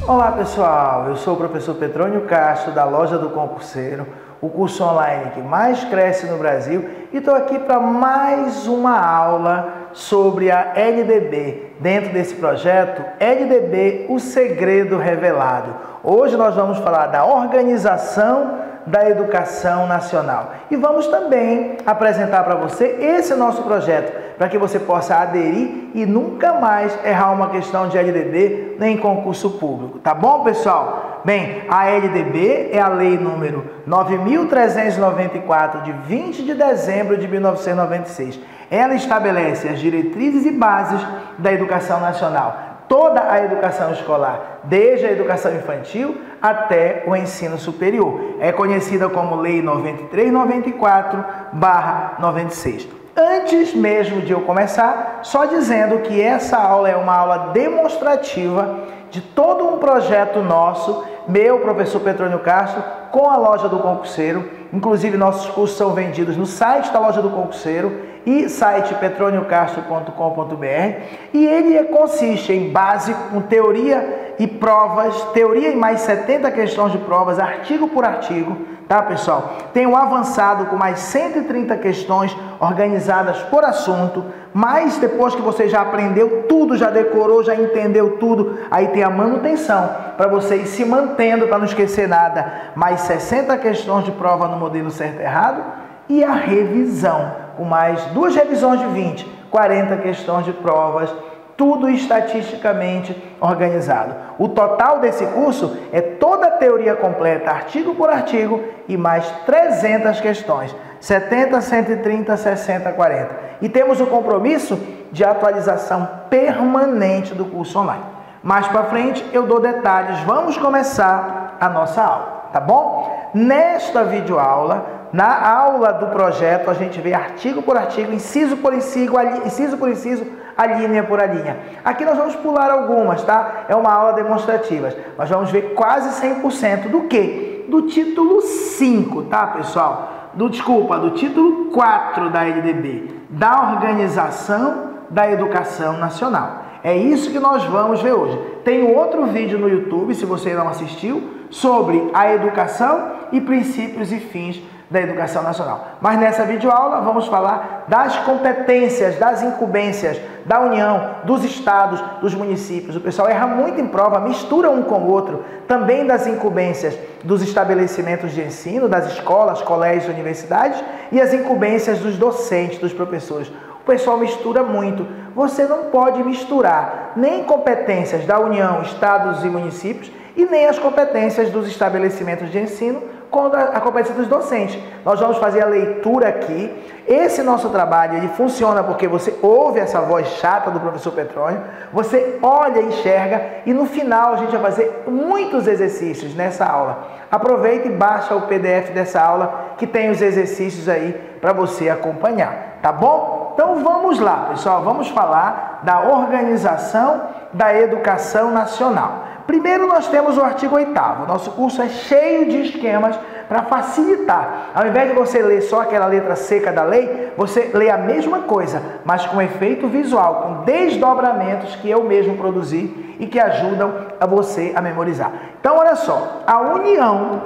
Olá pessoal, eu sou o professor Petrônio Castro da Loja do Concurseiro, o curso online que mais cresce no Brasil, e estou aqui para mais uma aula sobre a LDB, dentro desse projeto LDB, o segredo revelado. Hoje nós vamos falar da organização da educação nacional e vamos também apresentar para você esse nosso projeto, para que você possa aderir e nunca mais errar uma questão de LDB nem em concurso público, tá bom, pessoal? Bem, a LDB é a lei número 9.394 de 20 de dezembro de 1996. Ela estabelece as diretrizes e bases da educação nacional, toda a educação escolar, desde a educação infantil até o ensino superior. É conhecida como Lei 9394/96. Antes mesmo de eu começar, só dizendo que essa aula é uma aula demonstrativa de todo um projeto nosso, meu, professor Petrônio Castro, com a Loja do Concurseiro. Inclusive, nossos cursos são vendidos no site da Loja do Concurseiro e site petroniocastro.com.br, e ele consiste em básico, com teoria e provas, teoria e mais 70 questões de provas, artigo por artigo, tá, pessoal? Tem o avançado com mais 130 questões organizadas por assunto, mas depois que você já aprendeu tudo, já decorou, já entendeu tudo, aí tem a manutenção, para você ir se mantendo, para não esquecer nada, mais 60 questões de prova no modelo certo e errado, e a revisão, com mais 2 revisões de 20, 40 questões de provas, tudo estatisticamente organizado. O total desse curso é toda a teoria completa, artigo por artigo, e mais 300 questões, 70, 130, 60, 40. E temos o compromisso de atualização permanente do curso online. Mais para frente eu dou detalhes, vamos começar a nossa aula, tá bom? Nesta videoaula, na aula do projeto, a gente vê artigo por artigo, inciso por inciso, a linha por a linha. Aqui nós vamos pular algumas, tá? É uma aula demonstrativa. Nós vamos ver quase 100% do quê? Do título 5, tá, pessoal? Do título 4 da LDB, da Organização da Educação Nacional. É isso que nós vamos ver hoje. Tem outro vídeo no YouTube, se você não assistiu, sobre a educação e princípios e fins da educação nacional. Mas nessa videoaula vamos falar das competências, das incumbências da União, dos estados, dos municípios. O pessoal erra muito em prova, mistura um com o outro. Também das incumbências dos estabelecimentos de ensino, das escolas, colégios, universidades, e as incumbências dos docentes, dos professores. O pessoal mistura muito. Você não pode misturar nem competências da União, estados e municípios, e nem as competências dos estabelecimentos de ensino com a competência dos docentes. Nós vamos fazer a leitura aqui. Esse nosso trabalho, ele funciona porque você ouve essa voz chata do professor Petrônio, você olha, enxerga, e no final a gente vai fazer muitos exercícios nessa aula. Aproveita e baixa o PDF dessa aula, que tem os exercícios aí para você acompanhar, tá bom? Então vamos lá, pessoal, vamos falar da organização da educação nacional. Primeiro nós temos o artigo 8º. Nosso curso é cheio de esquemas para facilitar. Ao invés de você ler só aquela letra seca da lei, você lê a mesma coisa, mas com efeito visual, com desdobramentos que eu mesmo produzi e que ajudam a você a memorizar. Então, olha só, a União,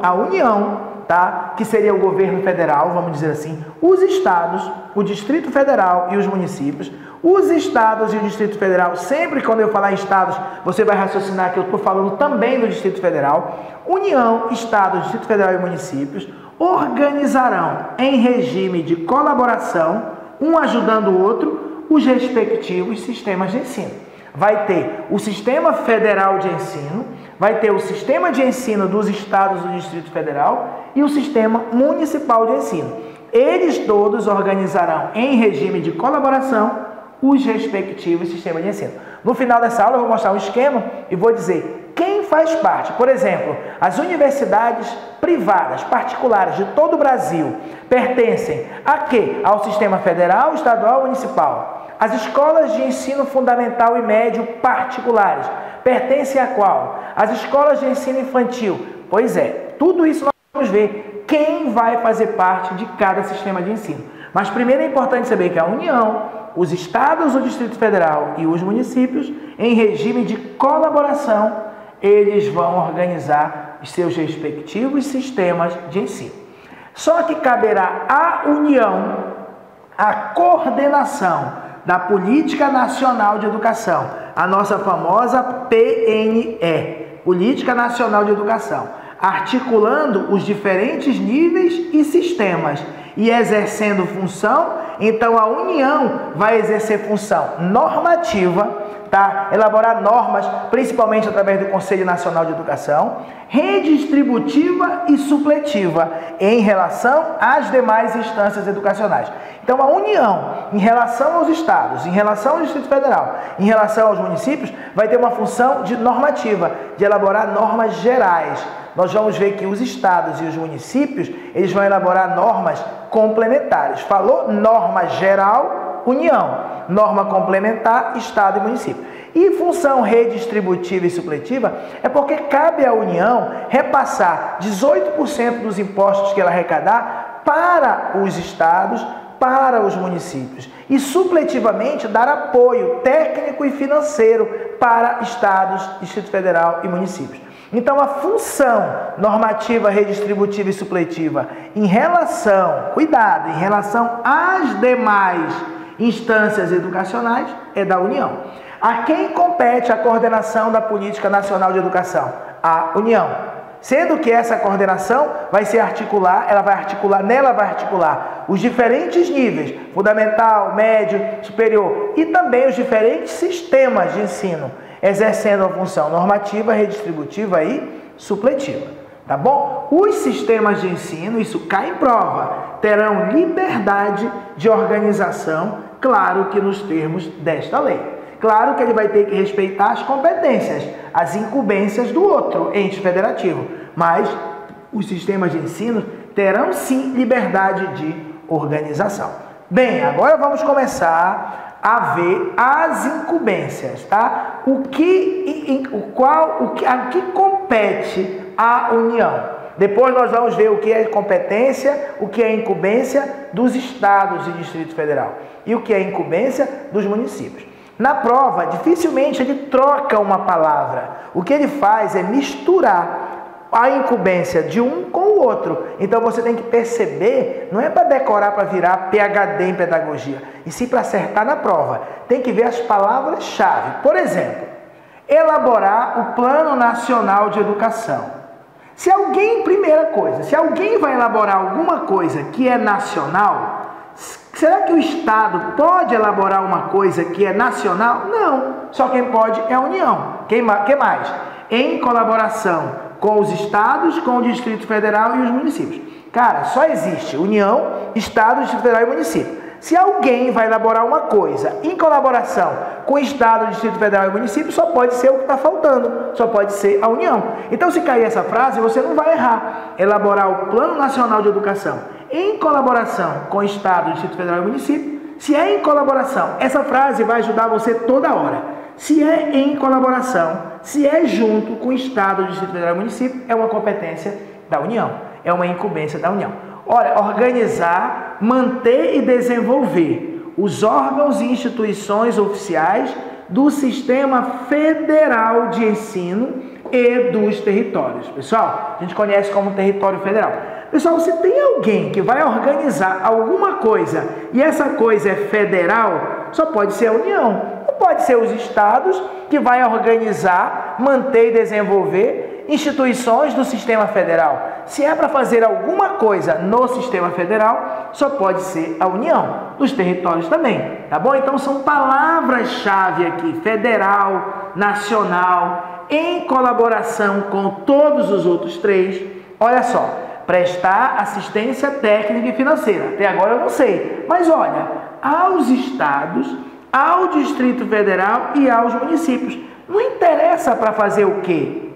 tá? Que seria o governo federal, vamos dizer assim, os estados, o Distrito Federal e os municípios. Os estados e o Distrito Federal, sempre quando eu falar em estados, você vai raciocinar que eu estou falando também do Distrito Federal. União, Estado, Distrito Federal e municípios organizarão em regime de colaboração, um ajudando o outro, os respectivos sistemas de ensino. Vai ter o Sistema Federal de Ensino, vai ter o Sistema de Ensino dos Estados do Distrito Federal e o Sistema Municipal de Ensino. Eles todos organizarão em regime de colaboração os respectivos sistemas de ensino. No final dessa aula eu vou mostrar um esquema e vou dizer quem faz parte. Por exemplo, as universidades privadas, particulares de todo o Brasil pertencem a quê? Ao sistema federal, estadual e municipal. As escolas de ensino fundamental e médio particulares pertencem a qual? As escolas de ensino infantil. Pois é, tudo isso nós vamos ver quem vai fazer parte de cada sistema de ensino. Mas primeiro é importante saber que a União, os estados, o Distrito Federal e os municípios, em regime de colaboração, eles vão organizar os seus respectivos sistemas de ensino. Só que caberá à União a coordenação da Política Nacional de Educação, a nossa famosa PNE, Política Nacional de Educação, articulando os diferentes níveis e sistemas e exercendo função. Então a União vai exercer função normativa, tá? Elaborar normas, principalmente através do Conselho Nacional de Educação, redistributiva e supletiva em relação às demais instâncias educacionais. Então a União, em relação aos estados, em relação ao Distrito Federal, em relação aos municípios, vai ter uma função de normativa, de elaborar normas gerais. Nós vamos ver que os estados e os municípios, eles vão elaborar normas complementares. Falou norma geral, União. Norma complementar, estado e município. E função redistributiva e supletiva é porque cabe à União repassar 18% dos impostos que ela arrecadar para os estados, para os municípios. E supletivamente dar apoio técnico e financeiro para estados, Distrito Federal e municípios. Então, a função normativa, redistributiva e supletiva em relação, cuidado, em relação às demais instâncias educacionais é da União. A quem compete a coordenação da Política Nacional de Educação? A União. Sendo que essa coordenação vai se articular, nela vai articular os diferentes níveis, fundamental, médio, superior, e também os diferentes sistemas de ensino, exercendo a função normativa, redistributiva e supletiva. Tá bom? Os sistemas de ensino, isso cai em prova, terão liberdade de organização, claro que nos termos desta lei. Claro que ele vai ter que respeitar as competências, as incumbências do outro ente federativo, mas os sistemas de ensino terão sim liberdade de organização. Bem, agora vamos começar a ver as incumbências, tá? A que compete à União. Depois nós vamos ver o que é competência, o que é incumbência dos estados e Distrito Federal e o que é incumbência dos municípios. Na prova, dificilmente ele troca uma palavra. O que ele faz é misturar a incumbência de um com o outro. Então você tem que perceber, não é para decorar, para virar PhD em pedagogia, e sim para acertar na prova. Tem que ver as palavras-chave. Por exemplo, elaborar o Plano Nacional de Educação. Se alguém vai elaborar alguma coisa que é nacional, será que o Estado pode elaborar uma coisa que é nacional? Não. Só quem pode é a União. Quem mais? Em colaboração com os estados, com o Distrito Federal e os municípios. Cara, só existe União, Estado, Distrito Federal e município. Se alguém vai elaborar uma coisa em colaboração com o Estado, Distrito Federal e município, só pode ser o que está faltando, só pode ser a União. Então, se cair essa frase, você não vai errar. Elaborar o Plano Nacional de Educação em colaboração com o Estado, Distrito Federal e município. Se é em colaboração, essa frase vai ajudar você toda hora. Se é em colaboração, se é junto com o Estado, Distrito Federal e município, é uma competência da União, é uma incumbência da União. Olha, organizar, manter e desenvolver os órgãos e instituições oficiais do Sistema Federal de Ensino e dos territórios. Pessoal, a gente conhece como território federal. Pessoal, se tem alguém que vai organizar alguma coisa e essa coisa é federal, só pode ser a União. Não pode ser os estados que vai organizar, manter e desenvolver instituições do sistema federal. Se é para fazer alguma coisa no sistema federal, só pode ser a União, dos territórios também, tá bom? Então são palavras-chave aqui: federal, nacional, em colaboração com todos os outros três. Olha só, prestar assistência técnica e financeira. Até agora eu não sei, mas olha, aos estados, ao Distrito Federal e aos municípios. Não interessa para fazer o quê?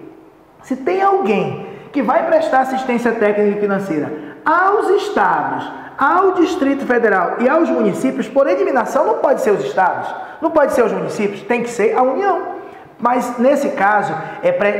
Se tem alguém que vai prestar assistência técnica e financeira aos estados, ao Distrito Federal e aos municípios, por eliminação, não pode ser os estados, não pode ser os municípios, tem que ser a União. Mas, nesse caso,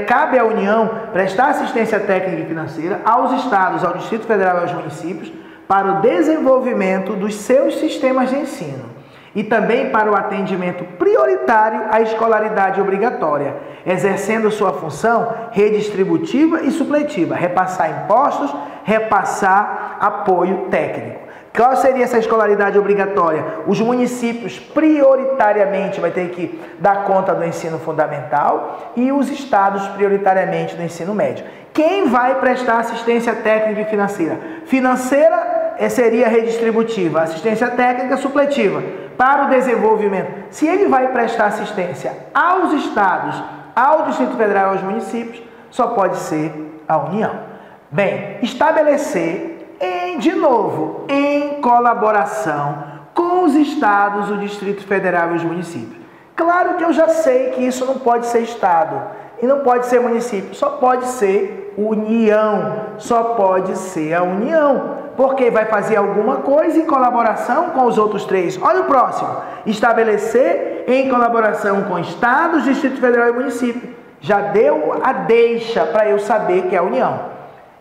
cabe à União prestar assistência técnica e financeira aos estados, ao Distrito Federal e aos municípios para o desenvolvimento dos seus sistemas de ensino e também para o atendimento prioritário à escolaridade obrigatória, exercendo sua função redistributiva e supletiva, repassar impostos, repassar apoio técnico. Qual seria essa escolaridade obrigatória? Os municípios prioritariamente vai ter que dar conta do ensino fundamental e os estados prioritariamente do ensino médio. Quem vai prestar assistência técnica e financeira? Financeira seria redistributiva, assistência técnica supletiva para o desenvolvimento. Se ele vai prestar assistência aos estados, ao Distrito Federal e aos municípios, só pode ser a União. Bem, estabelecer de novo, em colaboração com os estados, o Distrito Federal e os municípios. Claro que eu já sei que isso não pode ser estado e não pode ser município, só pode ser União, só pode ser a União, porque vai fazer alguma coisa em colaboração com os outros três. Olha o próximo, estabelecer em colaboração com estados, Distrito Federal e município. Já deu a deixa para eu saber que é a União.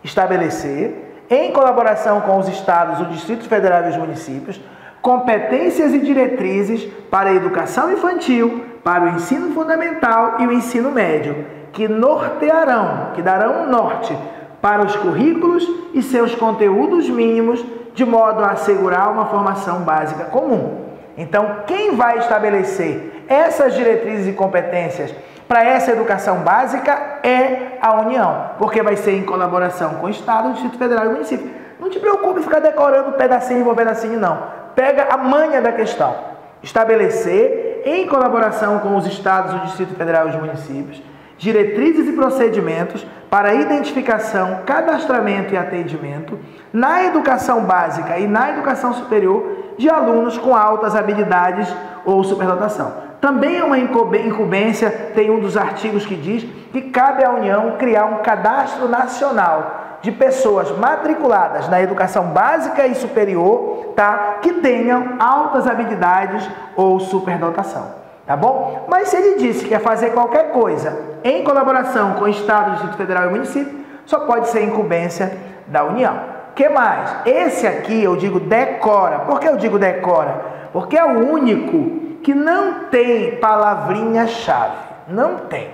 Estabelecer em colaboração com os estados, o Distrito Federal e os municípios, competências e diretrizes para a educação infantil, para o ensino fundamental e o ensino médio, que nortearão, que darão um norte para os currículos e seus conteúdos mínimos, de modo a assegurar uma formação básica comum. Então, quem vai estabelecer essas diretrizes e competências para essa educação básica é a União, porque vai ser em colaboração com o Estado, o Distrito Federal e o município. Não te preocupe em ficar decorando pedacinho por pedacinho, não. Pega a manha da questão. Estabelecer, em colaboração com os Estados, o Distrito Federal e os municípios, diretrizes e procedimentos para identificação, cadastramento e atendimento na educação básica e na educação superior de alunos com altas habilidades ou superdotação. Também é uma incumbência, tem um dos artigos que diz que cabe à União criar um cadastro nacional de pessoas matriculadas na educação básica e superior, tá? Que tenham altas habilidades ou superdotação, tá bom? Mas se ele disse que ia fazer qualquer coisa em colaboração com o Estado, Distrito Federal e o município, só pode ser incumbência da União. O que mais? Esse aqui eu digo decora. Por que eu digo decora? Porque é o único que não tem palavrinha-chave. Não tem.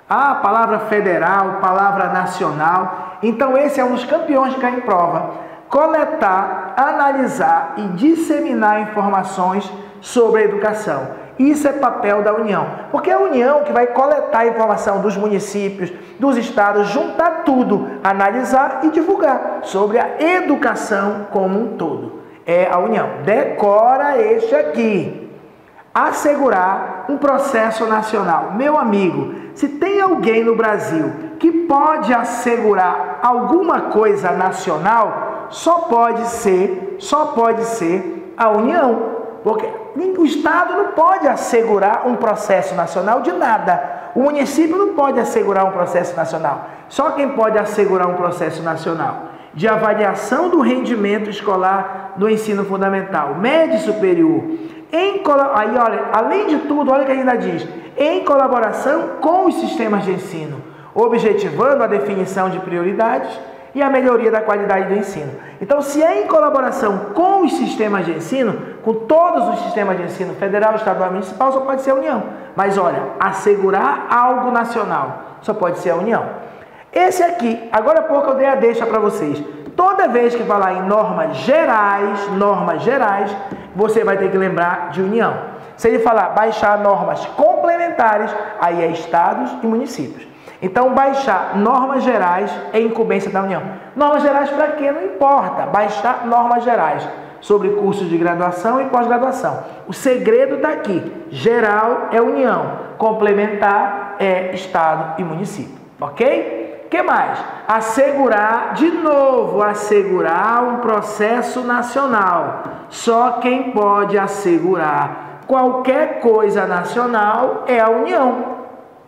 Ah, palavra federal, palavra nacional. Então esse é um dos campeões de cair em prova. Coletar, analisar e disseminar informações sobre a educação. Isso é papel da União. Porque é a União que vai coletar a informação dos municípios, dos estados, juntar tudo, analisar e divulgar sobre a educação como um todo. É a União. Decora este aqui. Assegurar um processo nacional. Meu amigo, se tem alguém no Brasil que pode assegurar alguma coisa nacional, só pode ser a União. Porque o Estado não pode assegurar um processo nacional de nada. O município não pode assegurar um processo nacional. Só quem pode assegurar um processo nacional de avaliação do rendimento escolar do ensino fundamental, médio e superior, aí, olha, além de tudo, olha o que ainda diz, em colaboração com os sistemas de ensino, objetivando a definição de prioridades e a melhoria da qualidade do ensino. Então, se é em colaboração com os sistemas de ensino, com todos os sistemas de ensino, federal, estadual e municipal, só pode ser a União. Mas, olha, assegurar algo nacional, só pode ser a União. Esse aqui, agora há pouco eu dei a deixa para vocês. Toda vez que falar em normas gerais, você vai ter que lembrar de União. Se ele falar baixar normas complementares, aí é estados e municípios. Então, baixar normas gerais é incumbência da União. Normas gerais para quê? Não importa. Baixar normas gerais sobre cursos de graduação e pós-graduação. O segredo está aqui. Geral é União. Complementar é estado e município. Ok? O que mais? Assegurar, de novo, assegurar um processo nacional. Só quem pode assegurar qualquer coisa nacional é a União.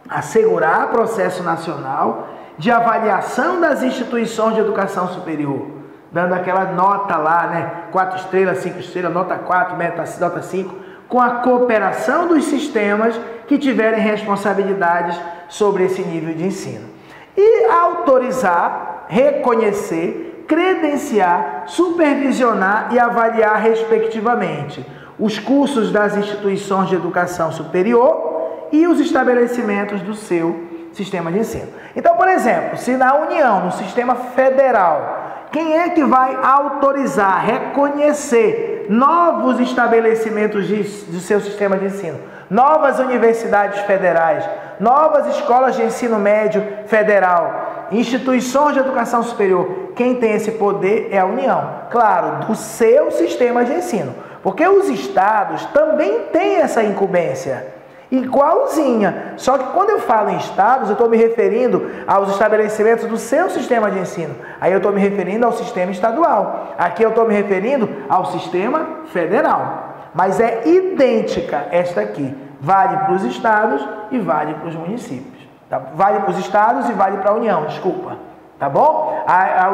Assegurar processo nacional de avaliação das instituições de educação superior, dando aquela nota lá, né? 4 estrelas, 5 estrelas, nota 4, nota 5, com a cooperação dos sistemas que tiverem responsabilidades sobre esse nível de ensino. E autorizar, reconhecer, credenciar, supervisionar e avaliar, respectivamente, os cursos das instituições de educação superior e os estabelecimentos do seu sistema de ensino. Então, por exemplo, se na União, no sistema federal, quem é que vai autorizar, reconhecer novos estabelecimentos do seu sistema de ensino? Novas universidades federais, novas escolas de ensino médio federal, instituições de educação superior. Quem tem esse poder é a União, claro, do seu sistema de ensino. Porque os estados também têm essa incumbência, igualzinha. Só que quando eu falo em estados, eu estou me referindo aos estabelecimentos do seu sistema de ensino. Aí eu estou me referindo ao sistema estadual. Aqui eu estou me referindo ao sistema federal. Mas é idêntica esta aqui. Vale para os estados e vale para os municípios. Tá? Vale para os estados e vale para a União, desculpa. Tá bom?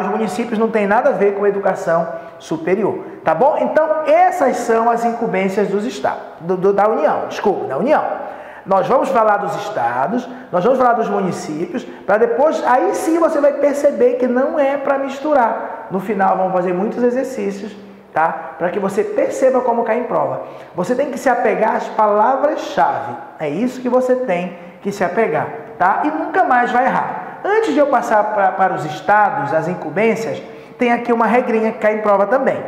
Os municípios não têm nada a ver com a educação superior. Tá bom? Então, essas são as incumbências dos estados, da União, desculpa, da União. Nós vamos falar dos estados, nós vamos falar dos municípios, para depois, aí sim você vai perceber que não é para misturar. No final, vamos fazer muitos exercícios, tá? Para que você perceba como cai em prova. Você tem que se apegar às palavras-chave. É isso que você tem que se apegar, tá? E nunca mais vai errar. Antes de eu passar para os estados, as incumbências, tem aqui uma regrinha que cai em prova também.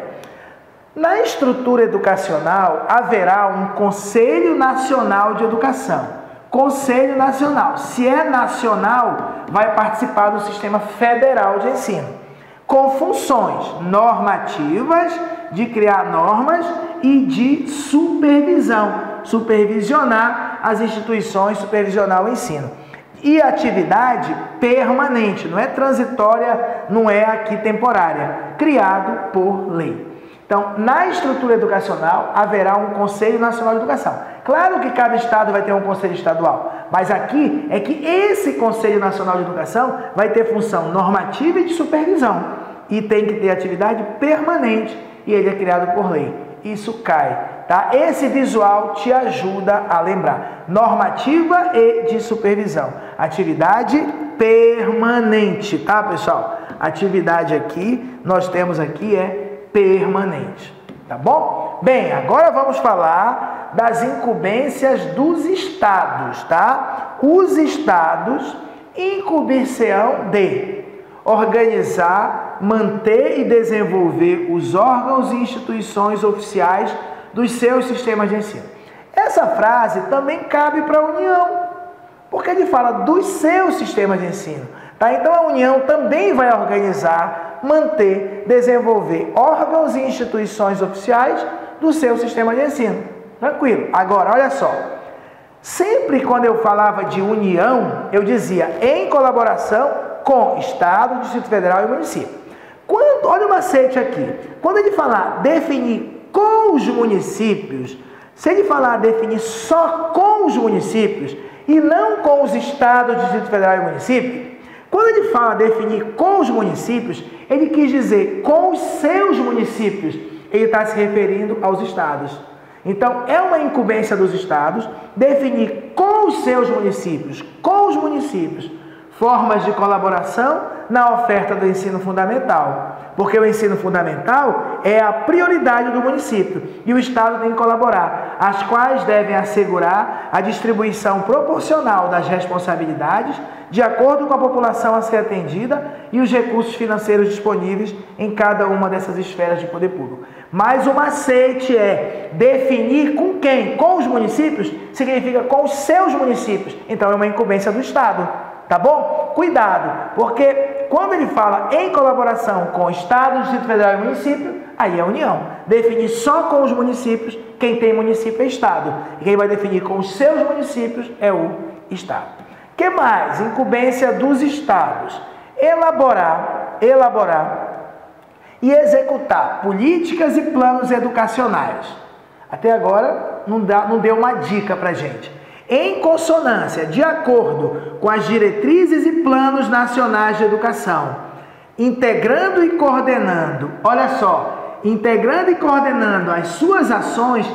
Na estrutura educacional, haverá um Conselho Nacional de Educação. Conselho Nacional. Se é nacional, vai participar do Sistema Federal de Ensino, com funções normativas, de criar normas e de supervisão, supervisionar as instituições, supervisionar o ensino. E atividade permanente, não é transitória, não é aqui temporária, criado por lei. Então, na estrutura educacional, haverá um Conselho Nacional de Educação. Claro que cada estado vai ter um conselho estadual, mas aqui é que esse Conselho Nacional de Educação vai ter função normativa e de supervisão. E tem que ter atividade permanente, e ele é criado por lei. Isso cai, tá? Esse visual te ajuda a lembrar. Normativa e de supervisão. Atividade permanente, tá, pessoal? Atividade aqui, nós temos aqui permanente, tá bom? Bem, agora vamos falar das incumbências dos estados, tá? Os estados incumbir-se-ão de organizar, manter e desenvolver os órgãos e instituições oficiais dos seus sistemas de ensino. Essa frase também cabe para a União, porque ele fala dos seus sistemas de ensino, tá? Então a União também vai organizar, manter, desenvolver órgãos e instituições oficiais do seu sistema de ensino. Tranquilo. Agora, olha só. Sempre quando eu falava de união, eu dizia em colaboração com Estado, Distrito Federal e município. Olha o macete aqui. Quando ele falar definir com os municípios, se ele falar definir só com os municípios e não com os estados, Distrito Federal e município, quando ele fala definir com os municípios, ele quis dizer com os seus municípios. Ele está se referindo aos estados. Então, é uma incumbência dos estados definir com os seus municípios, formas de colaboração na oferta do ensino fundamental. Porque o ensino fundamental é a prioridade do município e o Estado tem que colaborar, as quais devem assegurar a distribuição proporcional das responsabilidades de acordo com a população a ser atendida e os recursos financeiros disponíveis em cada uma dessas esferas de poder público. Mas o macete é definir com quem? Com os municípios? Significa com os seus municípios. Então é uma incumbência do Estado. Tá bom? Cuidado, porque quando ele fala em colaboração com Estado, Distrito Federal e município, aí é a União. Definir só com os municípios, quem tem município é Estado. E quem vai definir com os seus municípios é o Estado. O que mais? Incumbência dos Estados. Elaborar e executar políticas e planos educacionais. Até agora não deu uma dica pra gente. Em consonância, de acordo com as diretrizes e planos nacionais de educação, integrando e coordenando, olha só, integrando e coordenando as suas ações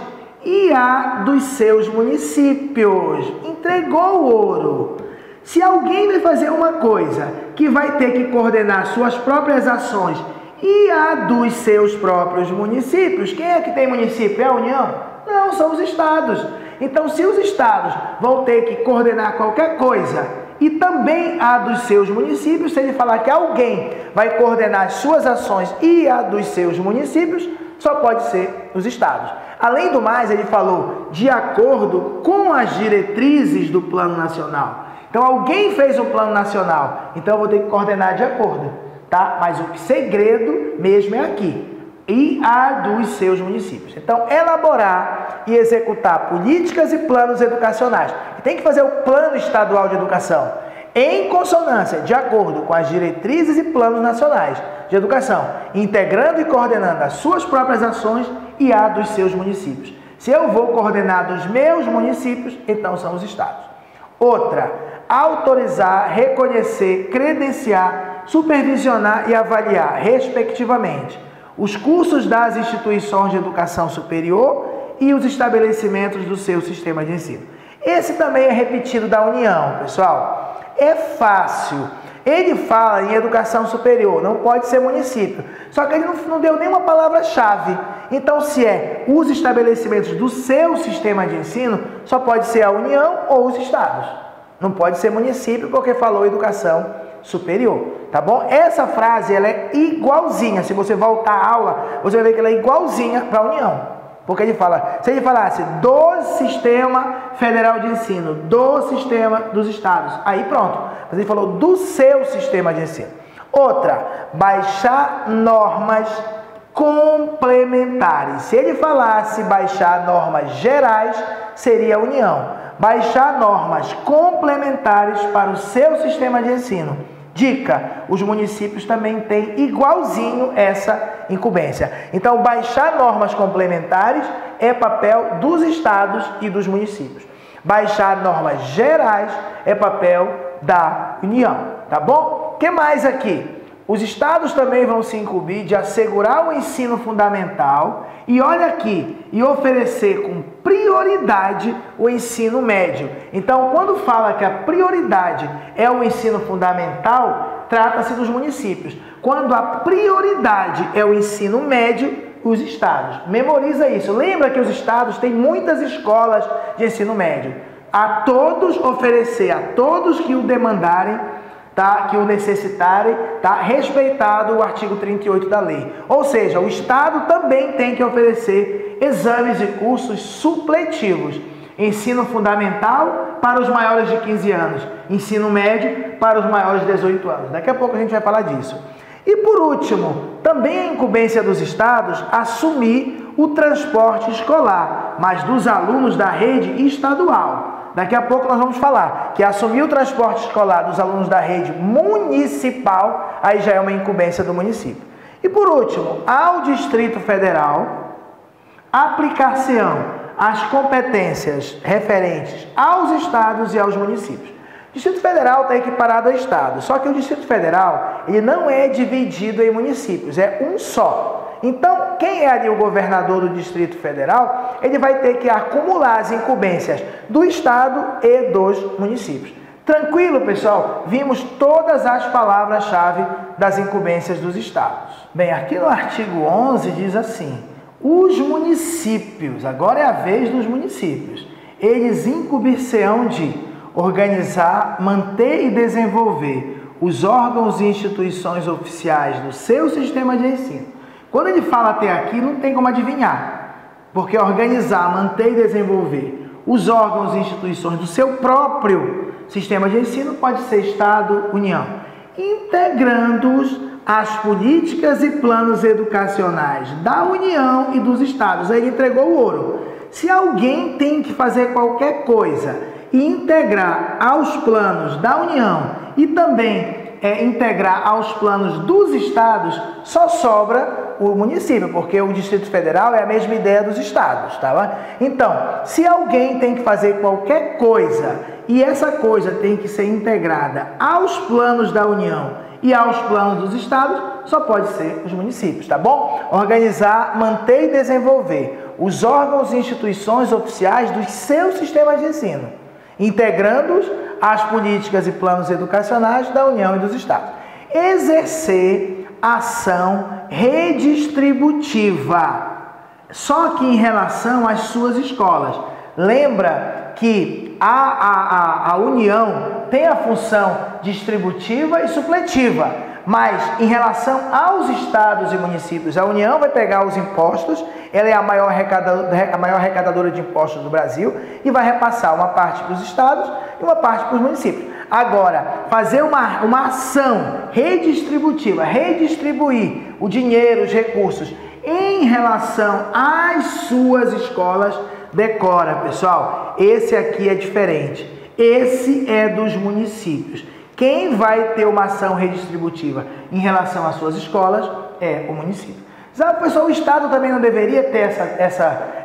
e a dos seus municípios. Entregou o ouro. Se alguém vai fazer uma coisa que vai ter que coordenar suas próprias ações e a dos seus próprios municípios, quem é que tem município? É a União. Não, são os estados. Então, se os estados vão ter que coordenar qualquer coisa e também a dos seus municípios, se ele falar que alguém vai coordenar as suas ações e a dos seus municípios, só pode ser os estados. Além do mais, ele falou de acordo com as diretrizes do Plano Nacional. Então, alguém fez um plano nacional, então eu vou ter que coordenar de acordo, tá? Mas o segredo mesmo é aqui. E a dos seus municípios. Então, elaborar e executar políticas e planos educacionais. E tem que fazer o plano estadual de educação em consonância, de acordo com as diretrizes e planos nacionais de educação, integrando e coordenando as suas próprias ações e a dos seus municípios. Se eu vou coordenar dos meus municípios, então são os estados. Outra, autorizar, reconhecer, credenciar, supervisionar e avaliar, respectivamente, os cursos das instituições de educação superior e os estabelecimentos do seu sistema de ensino. Esse também é repetido da União, pessoal. É fácil. Ele fala em educação superior, não pode ser município. Só que ele não deu nenhuma palavra-chave. Então, se é os estabelecimentos do seu sistema de ensino, só pode ser a União ou os estados. Não pode ser município porque falou educação superior, tá bom? Essa frase, ela é igualzinha. Se você voltar à aula, você vai ver que ela é igualzinha para a União. Porque ele fala, se ele falasse do Sistema Federal de Ensino, do Sistema dos Estados, aí pronto. Mas ele falou do seu sistema de ensino. Outra, baixar normas complementares. Se ele falasse baixar normas gerais, seria a União. Baixar normas complementares para o seu sistema de ensino. Dica, os municípios também têm igualzinho essa incumbência. Então, baixar normas complementares é papel dos estados e dos municípios. Baixar normas gerais é papel da União, tá bom? O que mais aqui? Os estados também vão se incumbir de assegurar o ensino fundamental e, olha aqui, e oferecer com prioridade o ensino médio. Então, quando fala que a prioridade é o ensino fundamental, trata-se dos municípios. Quando a prioridade é o ensino médio, os estados. Memoriza isso. Lembra que os estados têm muitas escolas de ensino médio. A todos oferecer, a todos que o demandarem, tá, que o necessitarem, tá, respeitado o artigo 38 da lei. Ou seja, o Estado também tem que oferecer exames e cursos supletivos. Ensino fundamental para os maiores de 15 anos, ensino médio para os maiores de 18 anos. Daqui a pouco a gente vai falar disso. E por último, também é incumbência dos estados assumir o transporte escolar, mas dos alunos da rede estadual. Daqui a pouco nós vamos falar que assumir o transporte escolar dos alunos da rede municipal, aí já é uma incumbência do município. E por último, ao Distrito Federal, aplicar-se-ão as competências referentes aos estados e aos municípios. O Distrito Federal está equiparado a estado, só que o Distrito Federal ele não é dividido em municípios, é um só. Então, quem é ali o governador do Distrito Federal, ele vai ter que acumular as incumbências do Estado e dos municípios. Tranquilo, pessoal? Vimos todas as palavras-chave das incumbências dos estados. Bem, aqui no artigo 11 diz assim, os municípios, agora é a vez dos municípios, eles incumbir-se-ão de organizar, manter e desenvolver os órgãos e instituições oficiais do seu sistema de ensino. Quando ele fala até aqui, não tem como adivinhar, porque organizar, manter e desenvolver os órgãos e instituições do seu próprio sistema de ensino pode ser Estado, União, integrando-os às políticas e planos educacionais da União e dos Estados. Aí ele entregou o ouro. Se alguém tem que fazer qualquer coisa e integrar aos planos da União e também integrar aos planos dos estados, só sobra o município, porque o Distrito Federal é a mesma ideia dos estados, tá bom? Então, se alguém tem que fazer qualquer coisa e essa coisa tem que ser integrada aos planos da União e aos planos dos estados, só pode ser os municípios, tá bom? Organizar, manter e desenvolver os órgãos e instituições oficiais dos seus sistemas de ensino, integrando-os às políticas e planos educacionais da União e dos Estados. Exercer ação redistributiva. só que em relação às suas escolas. Lembra que a União tem a função distributiva e supletiva, mas em relação aos estados e municípios, a União vai pegar os impostos, ela é a maior arrecadadora de impostos do Brasil e vai repassar uma parte para os estados e uma parte para os municípios. Agora, fazer uma ação redistributiva, redistribuir o dinheiro, os recursos em relação às suas escolas, decora, pessoal, esse aqui é diferente. Esse é dos municípios. Quem vai ter uma ação redistributiva em relação às suas escolas é o município. Sabe, pessoal, o Estado também não deveria ter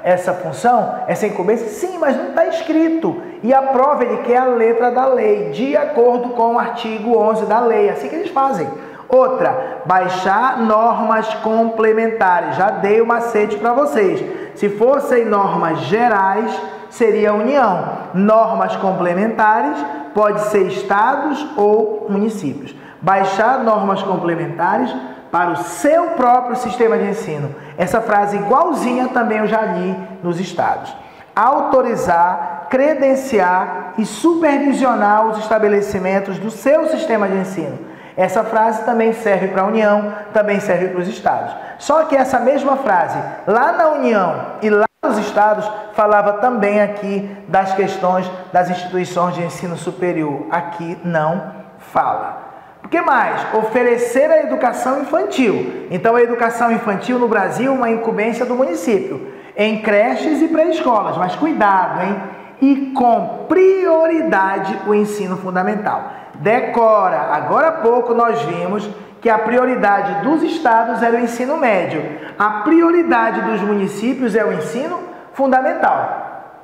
essa função, essa incumbência? Sim, mas não está escrito. E a prova, ele quer a letra da lei, de acordo com o artigo 11 da lei. Assim que eles fazem. Outra, baixar normas complementares. Já dei o macete para vocês. Se fossem normas gerais, seria a União. Normas complementares, pode ser estados ou municípios. Baixar normas complementares para o seu próprio sistema de ensino. Essa frase igualzinha também eu já li nos estados. Autorizar, credenciar e supervisionar os estabelecimentos do seu sistema de ensino. Essa frase também serve para a União, também serve para os estados. Só que essa mesma frase, lá na União e lá nos estados, falava também aqui das questões das instituições de ensino superior. Aqui não fala. O que mais? Oferecer a educação infantil. Então, a educação infantil no Brasil é uma incumbência do município, em creches e pré-escolas. Mas cuidado, hein? E com prioridade o ensino fundamental. Decora. Agora há pouco nós vimos que a prioridade dos estados era o ensino médio. A prioridade dos municípios é o ensino fundamental.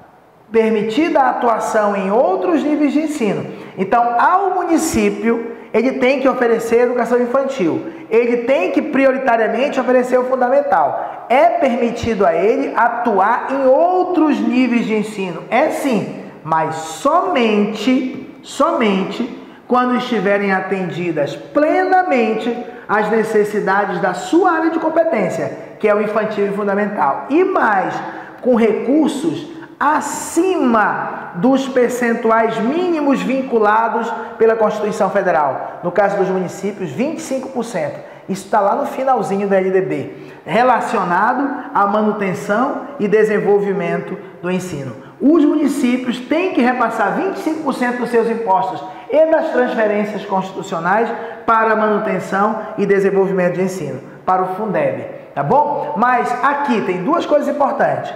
Permitida a atuação em outros níveis de ensino. Então, ao município, ele tem que oferecer educação infantil. Ele tem que prioritariamente oferecer o fundamental. É permitido a ele atuar em outros níveis de ensino. É sim, mas somente quando estiverem atendidas plenamente as necessidades da sua área de competência, que é o infantil e fundamental. E mais, com recursos acima dos percentuais mínimos vinculados pela Constituição Federal. No caso dos municípios, 25%. Isso está lá no finalzinho do LDB, relacionado à manutenção e desenvolvimento do ensino. Os municípios têm que repassar 25% dos seus impostos e das transferências constitucionais para a manutenção e desenvolvimento de ensino, para o Fundeb, tá bom? Mas aqui tem duas coisas importantes.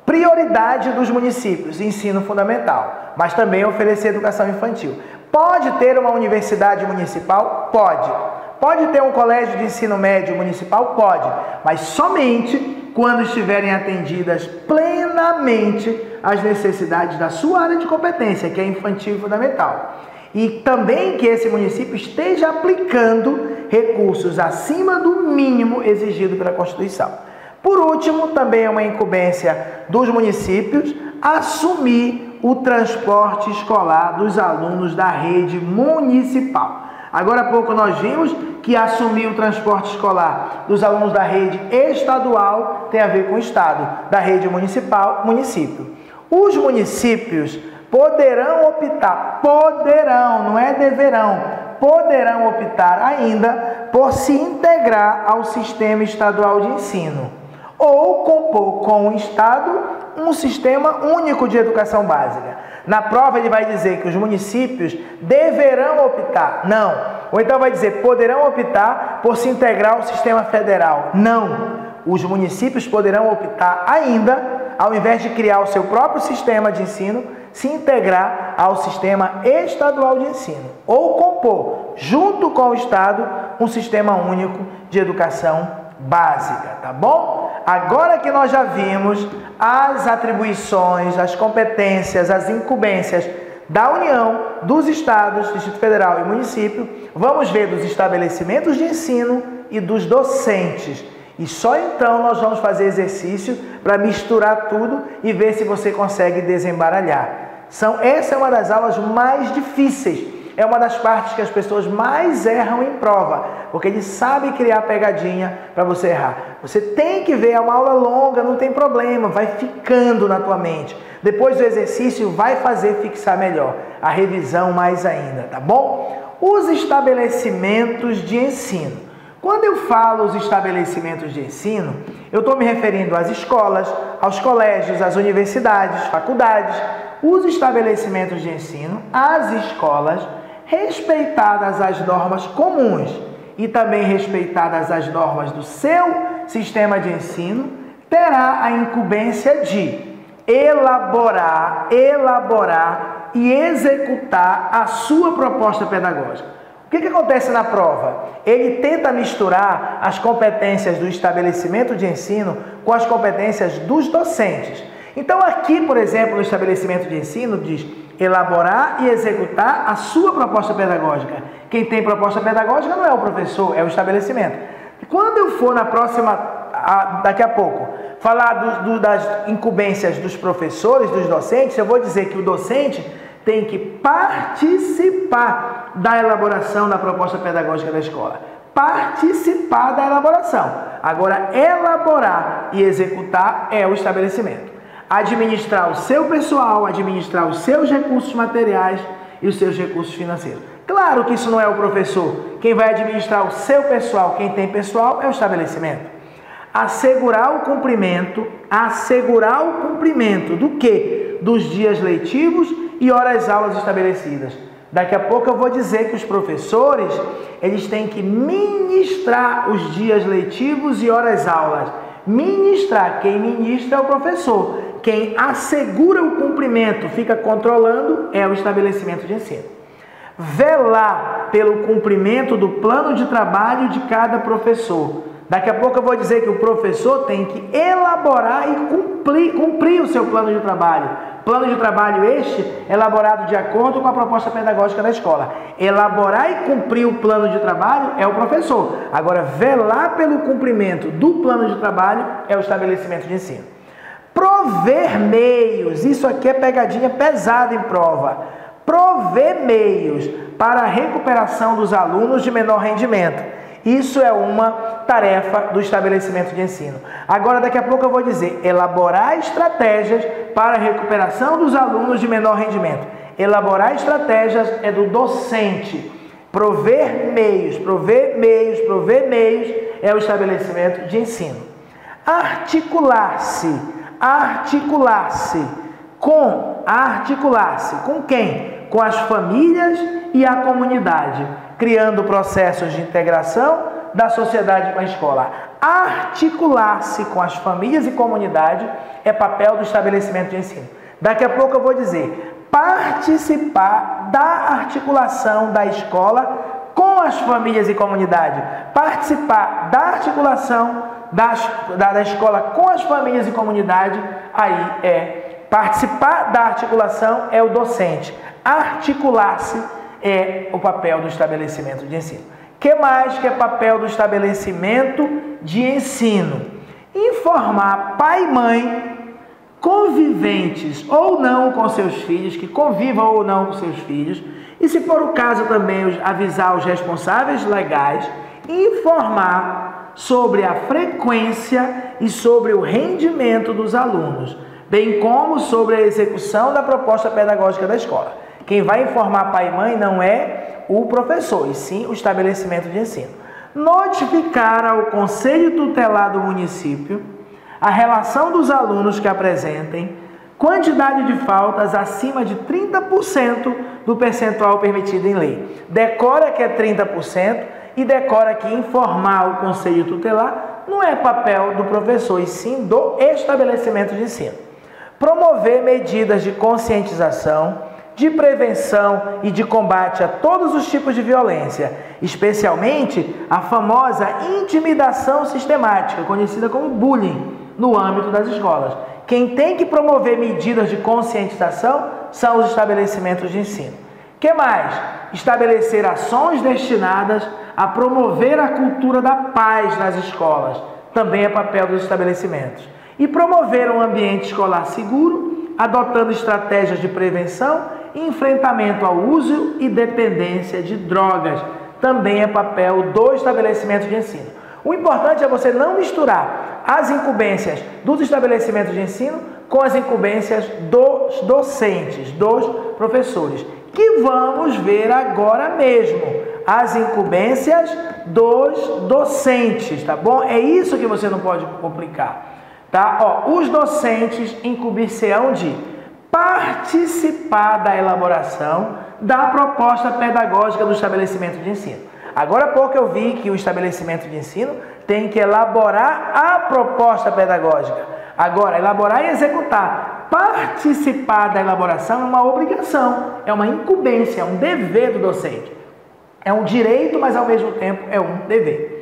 Prioridade dos municípios, ensino fundamental, mas também oferecer educação infantil. Pode ter uma universidade municipal? Pode. Pode ter um colégio de ensino médio municipal? Pode. Mas somente quando estiverem atendidas plenamente as necessidades da sua área de competência, que é infantil e fundamental. E também que esse município esteja aplicando recursos acima do mínimo exigido pela Constituição. Por último, também é uma incumbência dos municípios assumir o transporte escolar dos alunos da rede municipal. Agora há pouco nós vimos que assumir o transporte escolar dos alunos da rede estadual tem a ver com o estado, da rede municipal, município. Os municípios poderão optar, não é deverão, poderão optar ainda por se integrar ao sistema estadual de ensino ou compor com o Estado um sistema único de educação básica. Na prova ele vai dizer que os municípios deverão optar, não. Ou então vai dizer, poderão optar por se integrar ao sistema federal, não. Os municípios poderão optar ainda, ao invés de criar o seu próprio sistema de ensino, se integrar ao sistema estadual de ensino. Ou compor, junto com o Estado, um sistema único de educação básica, tá bom? Agora que nós já vimos as atribuições, as competências, as incumbências da União, dos Estados, Distrito Federal e município, vamos ver dos estabelecimentos de ensino e dos docentes. E só então nós vamos fazer exercício para misturar tudo e ver se você consegue desembaralhar. Essa é uma das aulas mais difíceis, é uma das partes que as pessoas mais erram em prova, porque eles sabem criar pegadinha para você errar. Você tem que ver, é uma aula longa, não tem problema, vai ficando na tua mente. Depois do exercício vai fazer fixar melhor, a revisão mais ainda, tá bom? Os estabelecimentos de ensino. Quando eu falo os estabelecimentos de ensino, eu estou me referindo às escolas, aos colégios, às universidades, faculdades, os estabelecimentos de ensino, as escolas, respeitadas as normas comuns e também respeitadas as normas do seu sistema de ensino, terá a incumbência de elaborar e executar a sua proposta pedagógica. O que acontece na prova? Ele tenta misturar as competências do estabelecimento de ensino com as competências dos docentes. Então aqui, por exemplo, no estabelecimento de ensino, diz elaborar e executar a sua proposta pedagógica. Quem tem proposta pedagógica não é o professor, é o estabelecimento. Quando eu for na próxima, daqui a pouco, falar das incumbências dos professores, dos docentes, eu vou dizer que o docente tem que participar da elaboração da proposta pedagógica da escola. Participar da elaboração. Agora, elaborar e executar é o estabelecimento. Administrar o seu pessoal, administrar os seus recursos materiais e os seus recursos financeiros. Claro que isso não é o professor. Quem vai administrar o seu pessoal, quem tem pessoal, é o estabelecimento. Assegurar o cumprimento do quê? Dos dias letivos e horas-aulas estabelecidas. Daqui a pouco eu vou dizer que os professores, eles têm que ministrar os dias letivos e horas-aulas. Ministrar, quem ministra é o professor. Quem assegura o cumprimento, fica controlando, é o estabelecimento de ensino. Velar pelo cumprimento do plano de trabalho de cada professor. Daqui a pouco eu vou dizer que o professor tem que elaborar e cumprir o seu plano de trabalho. Plano de trabalho este elaborado de acordo com a proposta pedagógica da escola. Elaborar e cumprir o plano de trabalho é o professor. Agora, velar pelo cumprimento do plano de trabalho é o estabelecimento de ensino. Prover meios, isso aqui é pegadinha pesada em prova. Prover meios para a recuperação dos alunos de menor rendimento. Isso é uma tarefa do estabelecimento de ensino. Agora, daqui a pouco eu vou dizer, elaborar estratégias para a recuperação dos alunos de menor rendimento. Elaborar estratégias é do docente. Prover meios é o estabelecimento de ensino. Articular-se com quem? Com as famílias e a comunidade, criando processos de integração da sociedade com a escola. Articular-se com as famílias e comunidade é papel do estabelecimento de ensino. Daqui a pouco eu vou dizer, participar da articulação da escola com as famílias e comunidade. Participar da articulação da escola com as famílias e comunidade, aí é participar da articulação é o docente. Articular-se é o papel do estabelecimento de ensino. O que mais que é papel do estabelecimento de ensino? Informar pai e mãe, conviventes ou não com seus filhos, que convivam ou não com seus filhos, e se for o caso também avisar os responsáveis legais, informar sobre a frequência e sobre o rendimento dos alunos, bem como sobre a execução da proposta pedagógica da escola. Quem vai informar pai e mãe não é o professor, e sim o estabelecimento de ensino. Notificar ao Conselho Tutelar do município a relação dos alunos que apresentem quantidade de faltas acima de 30% do percentual permitido em lei. Decora que é 30% e decora que informar o Conselho Tutelar não é papel do professor, e sim do estabelecimento de ensino. Promover medidas de conscientização, de prevenção e de combate a todos os tipos de violência, especialmente a famosa intimidação sistemática, conhecida como bullying, no âmbito das escolas. Quem tem que promover medidas de conscientização são os estabelecimentos de ensino. O que mais? Estabelecer ações destinadas a promover a cultura da paz nas escolas, também é papel dos estabelecimentos. E promover um ambiente escolar seguro, adotando estratégias de prevenção enfrentamento ao uso e dependência de drogas. Também é papel do estabelecimento de ensino. O importante é você não misturar as incumbências dos estabelecimentos de ensino com as incumbências dos docentes, dos professores, que vamos ver agora mesmo, as incumbências dos docentes, tá bom? É isso que você não pode complicar, tá? Ó, os docentes incumbir-se-ão de participar da elaboração da proposta pedagógica do estabelecimento de ensino. Agora há pouco eu vi que o estabelecimento de ensino tem que elaborar a proposta pedagógica. Agora, elaborar e executar. Participar da elaboração é uma obrigação, é uma incumbência, é um dever do docente. É um direito, mas ao mesmo tempo é um dever.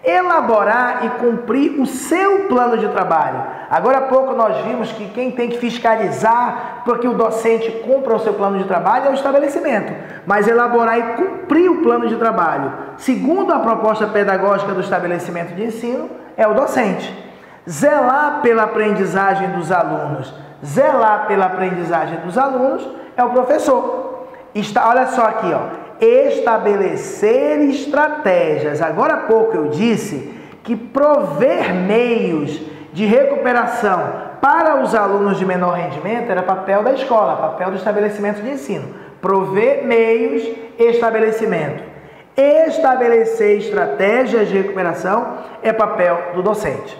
Elaborar e cumprir o seu plano de trabalho. Agora há pouco nós vimos que quem tem que fiscalizar para que o docente cumpra o seu plano de trabalho é o estabelecimento. Mas elaborar e cumprir o plano de trabalho, segundo a proposta pedagógica do estabelecimento de ensino, é o docente. Zelar pela aprendizagem dos alunos. Zelar pela aprendizagem dos alunos é o professor. Olha só aqui, ó. Estabelecer estratégias. Agora há pouco eu disse que prover meios de recuperação para os alunos de menor rendimento era papel da escola, papel do estabelecimento de ensino. Prover meios, estabelecimento. Estabelecer estratégias de recuperação é papel do docente.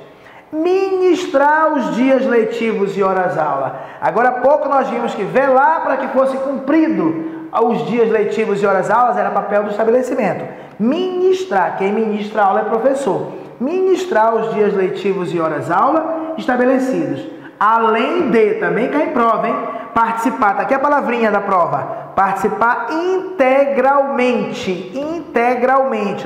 Ministrar os dias letivos e horas-aula. Agora há pouco nós vimos que velar para que fosse cumprido os dias letivos e horas-aulas era papel do estabelecimento. Ministrar, quem ministra a aula é professor. Ministrar os dias letivos e horas-aula estabelecidos. Além de, também cai em prova, hein? Participar, tá aqui a palavrinha da prova. Participar integralmente,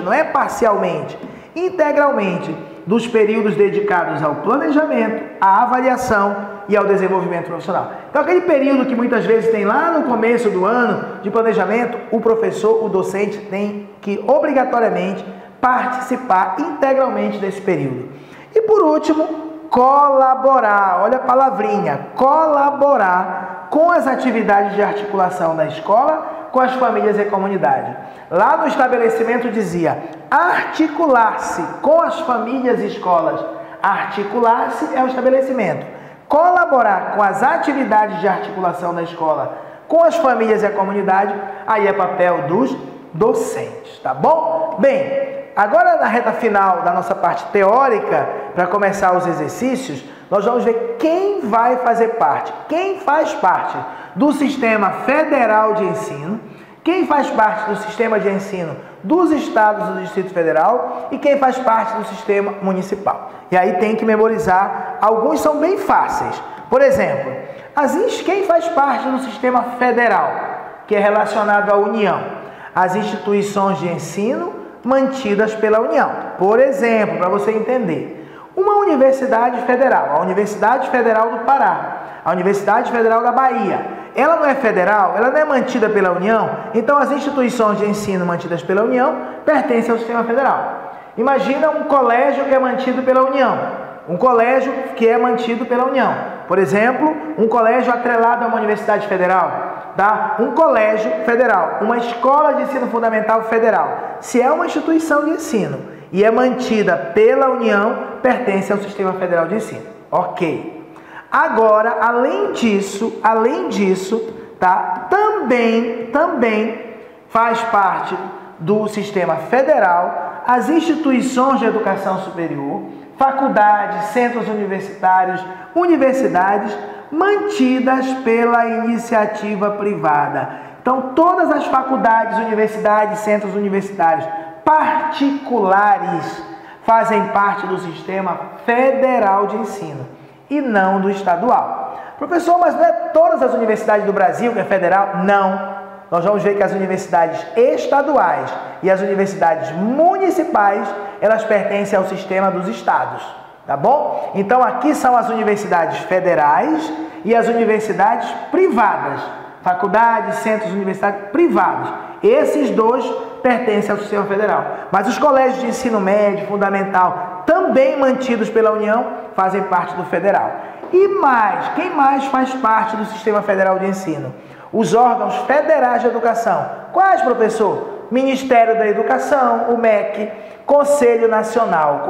não é parcialmente, integralmente dos períodos dedicados ao planejamento, à avaliação e ao desenvolvimento profissional. Então, aquele período que muitas vezes tem lá no começo do ano de planejamento, o professor, o docente tem que obrigatoriamente participar integralmente desse período. E por último, colaborar, olha a palavrinha, colaborar com as atividades de articulação da escola, com as famílias e a comunidade. Lá no estabelecimento dizia articular-se com as famílias e escolas. Articular-se é o estabelecimento. Colaborar com as atividades de articulação da escola, com as famílias e a comunidade, aí é papel dos docentes, tá bom? Bem, agora na reta final da nossa parte teórica, para começar os exercícios, nós vamos ver quem vai fazer parte, quem faz parte do Sistema Federal de Ensino, quem faz parte do Sistema de Ensino dos Estados do Distrito Federal e quem faz parte do Sistema Municipal. E aí tem que memorizar, alguns são bem fáceis. Por exemplo, quem faz parte do Sistema Federal, que é relacionado à União? As instituições de ensino mantidas pela União. Por exemplo, para você entender, uma universidade federal, a Universidade Federal do Pará, a Universidade Federal da Bahia, ela não é federal, ela não é mantida pela União, então as instituições de ensino mantidas pela União pertencem ao sistema federal. Imagina um colégio que é mantido pela União, um colégio que é mantido pela União. Por exemplo, um colégio atrelado a uma universidade federal, tá? Um colégio federal, uma escola de ensino fundamental federal. Se é uma instituição de ensino e é mantida pela União, pertence ao Sistema Federal de Ensino. Ok. Agora, além disso, tá? Também faz parte do Sistema Federal as instituições de educação superior, faculdades, centros universitários, universidades mantidas pela iniciativa privada. Então, todas as faculdades, universidades, centros universitários particulares fazem parte do Sistema Federal de Ensino e não do estadual. Professor, mas não é todas as universidades do Brasil que é federal? Não. Nós vamos ver que as universidades estaduais e as universidades municipais, elas pertencem ao sistema dos estados, tá bom? Então aqui são as universidades federais e as universidades privadas, faculdades, centros universitários privados. Esses dois pertencem ao sistema federal. Mas os colégios de ensino médio, fundamental, também mantidos pela União, fazem parte do federal. E mais, quem mais faz parte do Sistema Federal de Ensino? Os órgãos federais de educação. Quais, professor? Ministério da Educação, o MEC, Conselho Nacional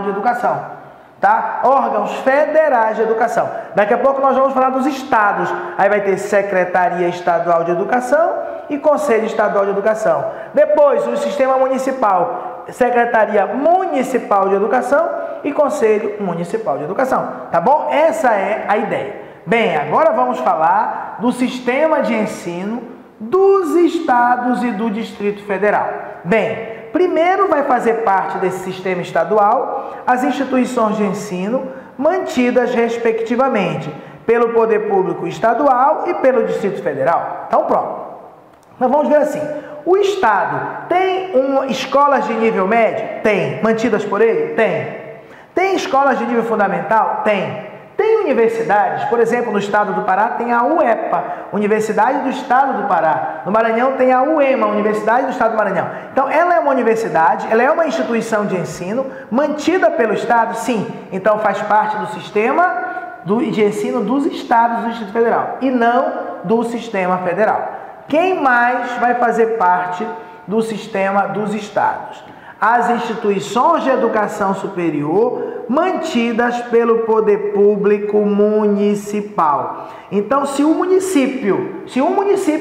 de Educação. Tá? Órgãos federais de educação. Daqui a pouco nós vamos falar dos estados. Aí vai ter Secretaria Estadual de Educação e Conselho Estadual de Educação. Depois, o sistema municipal, Secretaria Municipal de Educação e Conselho Municipal de Educação. Tá bom? Essa é a ideia. Bem, agora vamos falar do sistema de ensino dos estados e do Distrito Federal. Bem, primeiro vai fazer parte desse sistema estadual as instituições de ensino mantidas respectivamente pelo Poder Público Estadual e pelo Distrito Federal. Então pronto. Nós vamos ver assim. O Estado tem escolas de nível médio? Tem. Mantidas por ele? Tem. Tem escolas de nível fundamental? Tem. Tem universidades, por exemplo, no estado do Pará tem a UEPA, Universidade do Estado do Pará. No Maranhão tem a UEMA, Universidade do Estado do Maranhão. Então, ela é uma universidade, ela é uma instituição de ensino mantida pelo Estado? Sim. Então, faz parte do sistema de ensino dos estados do Distrito Federal e não do sistema federal. Quem mais vai fazer parte do sistema dos estados? As instituições de educação superior mantidas pelo poder público municipal. Então, se um município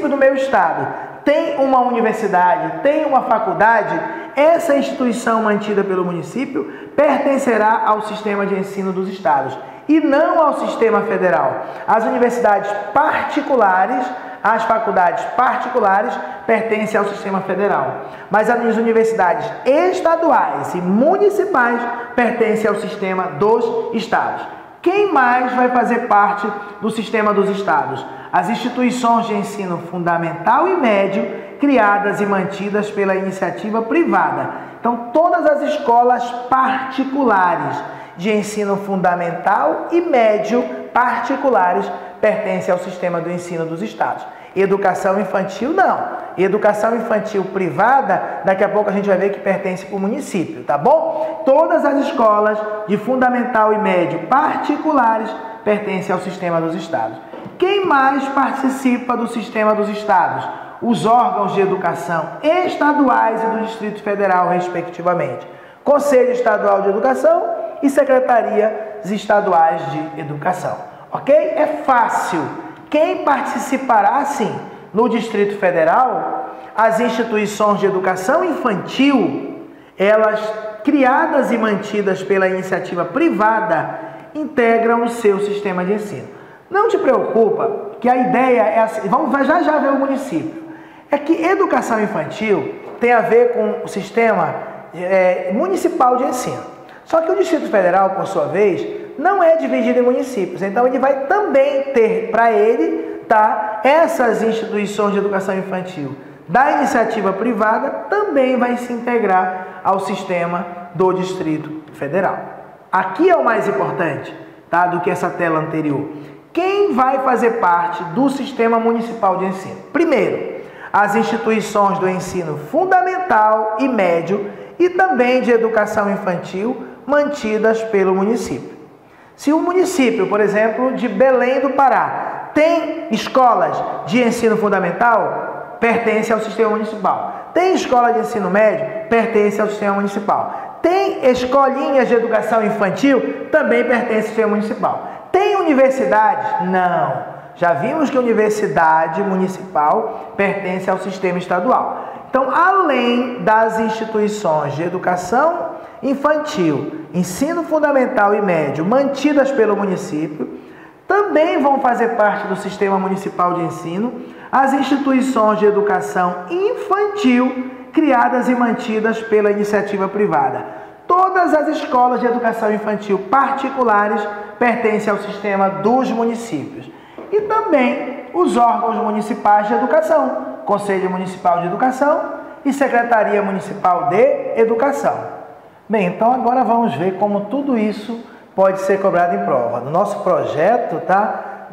do meu estado tem uma universidade, tem uma faculdade, essa instituição mantida pelo município pertencerá ao sistema de ensino dos estados e não ao sistema federal. As universidades particulares, as faculdades particulares pertencem ao sistema federal, mas as universidades estaduais e municipais pertencem ao sistema dos estados. Quem mais vai fazer parte do sistema dos estados? As instituições de ensino fundamental e médio criadas e mantidas pela iniciativa privada. Então, todas as escolas particulares de ensino fundamental e médio particulares pertencem ao sistema do ensino dos estados. Educação infantil, não. Educação infantil privada, daqui a pouco a gente vai ver que pertence para o município, tá bom? Todas as escolas de fundamental e médio particulares pertencem ao sistema dos estados. Quem mais participa do sistema dos estados? Os órgãos de educação estaduais e do Distrito Federal, respectivamente. Conselho Estadual de Educação e Secretarias Estaduais de Educação. Ok? É fácil. Quem participará, sim, no Distrito Federal, as instituições de educação infantil, elas criadas e mantidas pela iniciativa privada, integram o seu sistema de ensino. Não te preocupa que a ideia é assim, vamos já ver o município. É que educação infantil tem a ver com o sistema municipal de ensino. Só que o Distrito Federal, por sua vez, não é dividido em municípios. Então, ele vai também ter para ele, tá, essas instituições de educação infantil da iniciativa privada também vai se integrar ao sistema do Distrito Federal. Aqui é o mais importante, tá, do que essa tela anterior. Quem vai fazer parte do sistema municipal de ensino? Primeiro, as instituições do ensino fundamental e médio e também de educação infantil mantidas pelo município. Se o município, por exemplo, de Belém do Pará, tem escolas de ensino fundamental, pertence ao sistema municipal. Tem escola de ensino médio, pertence ao sistema municipal. Tem escolinhas de educação infantil, também pertence ao sistema municipal. Tem universidades? Não. Já vimos que a universidade municipal pertence ao sistema estadual. Então, além das instituições de educação infantil, ensino fundamental e médio mantidas pelo município, também vão fazer parte do sistema municipal de ensino as instituições de educação infantil criadas e mantidas pela iniciativa privada. Todas as escolas de educação infantil particulares pertencem ao sistema dos municípios. E também os órgãos municipais de educação, Conselho Municipal de Educação e Secretaria Municipal de Educação. Bem, então agora vamos ver como tudo isso pode ser cobrado em prova. No nosso projeto, tá,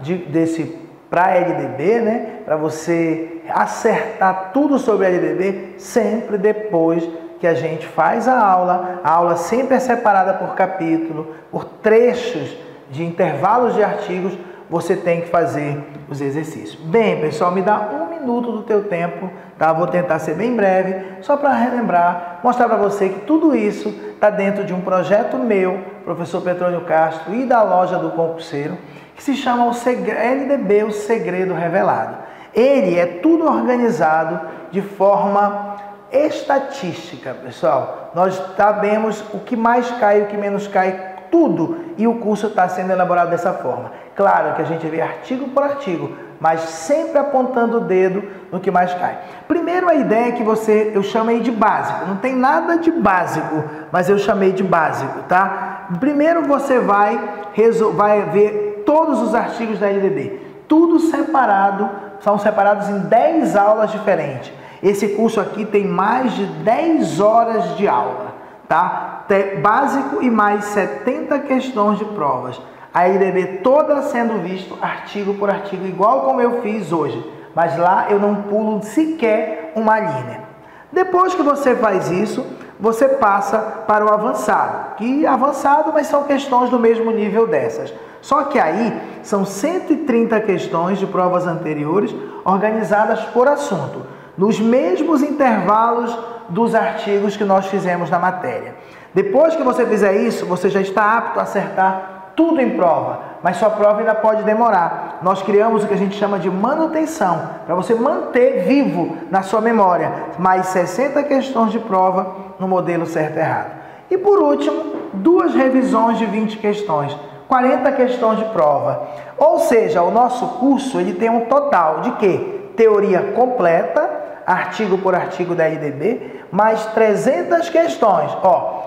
para a LDB, né, para você acertar tudo sobre a LDB, sempre depois que a gente faz a aula sempre é separada por capítulo, por trechos de intervalos de artigos, você tem que fazer os exercícios. Bem, pessoal, me dá 1 minuto do teu tempo, tá? Vou tentar ser bem breve, só para relembrar, mostrar para você que tudo isso está dentro de um projeto meu, professor Petrônio Castro, e da Loja do Concurseiro, que se chama LDB, o Segredo Revelado. Ele é tudo organizado de forma estatística, pessoal. Nós sabemos o que mais cai e o que menos cai, tudo, e o curso está sendo elaborado dessa forma. Claro que a gente vê artigo por artigo, mas sempre apontando o dedo no que mais cai. Primeiro, a ideia é que eu chamei de básico, não tem nada de básico, mas eu chamei de básico, tá? Primeiro você vai ver todos os artigos da LDB, tudo separado, são separados em 10 aulas diferentes. Esse curso aqui tem mais de 10 horas de aula, tá? Básico e mais 70 questões de provas. A LDB toda sendo visto artigo por artigo, igual como eu fiz hoje. Mas lá eu não pulo sequer uma linha. Depois que você faz isso, você passa para o avançado. Que avançado, mas são questões do mesmo nível dessas. Só que aí são 130 questões de provas anteriores organizadas por assunto, nos mesmos intervalos dos artigos que nós fizemos na matéria. Depois que você fizer isso, você já está apto a acertar tudo em prova, mas sua prova ainda pode demorar. Nós criamos o que a gente chama de manutenção, para você manter vivo na sua memória mais 60 questões de prova no modelo certo e errado. E por último, 2 revisões de 20 questões, 40 questões de prova. Ou seja, o nosso curso ele tem um total de quê? Teoria completa, artigo por artigo da LDB, mais 300 questões,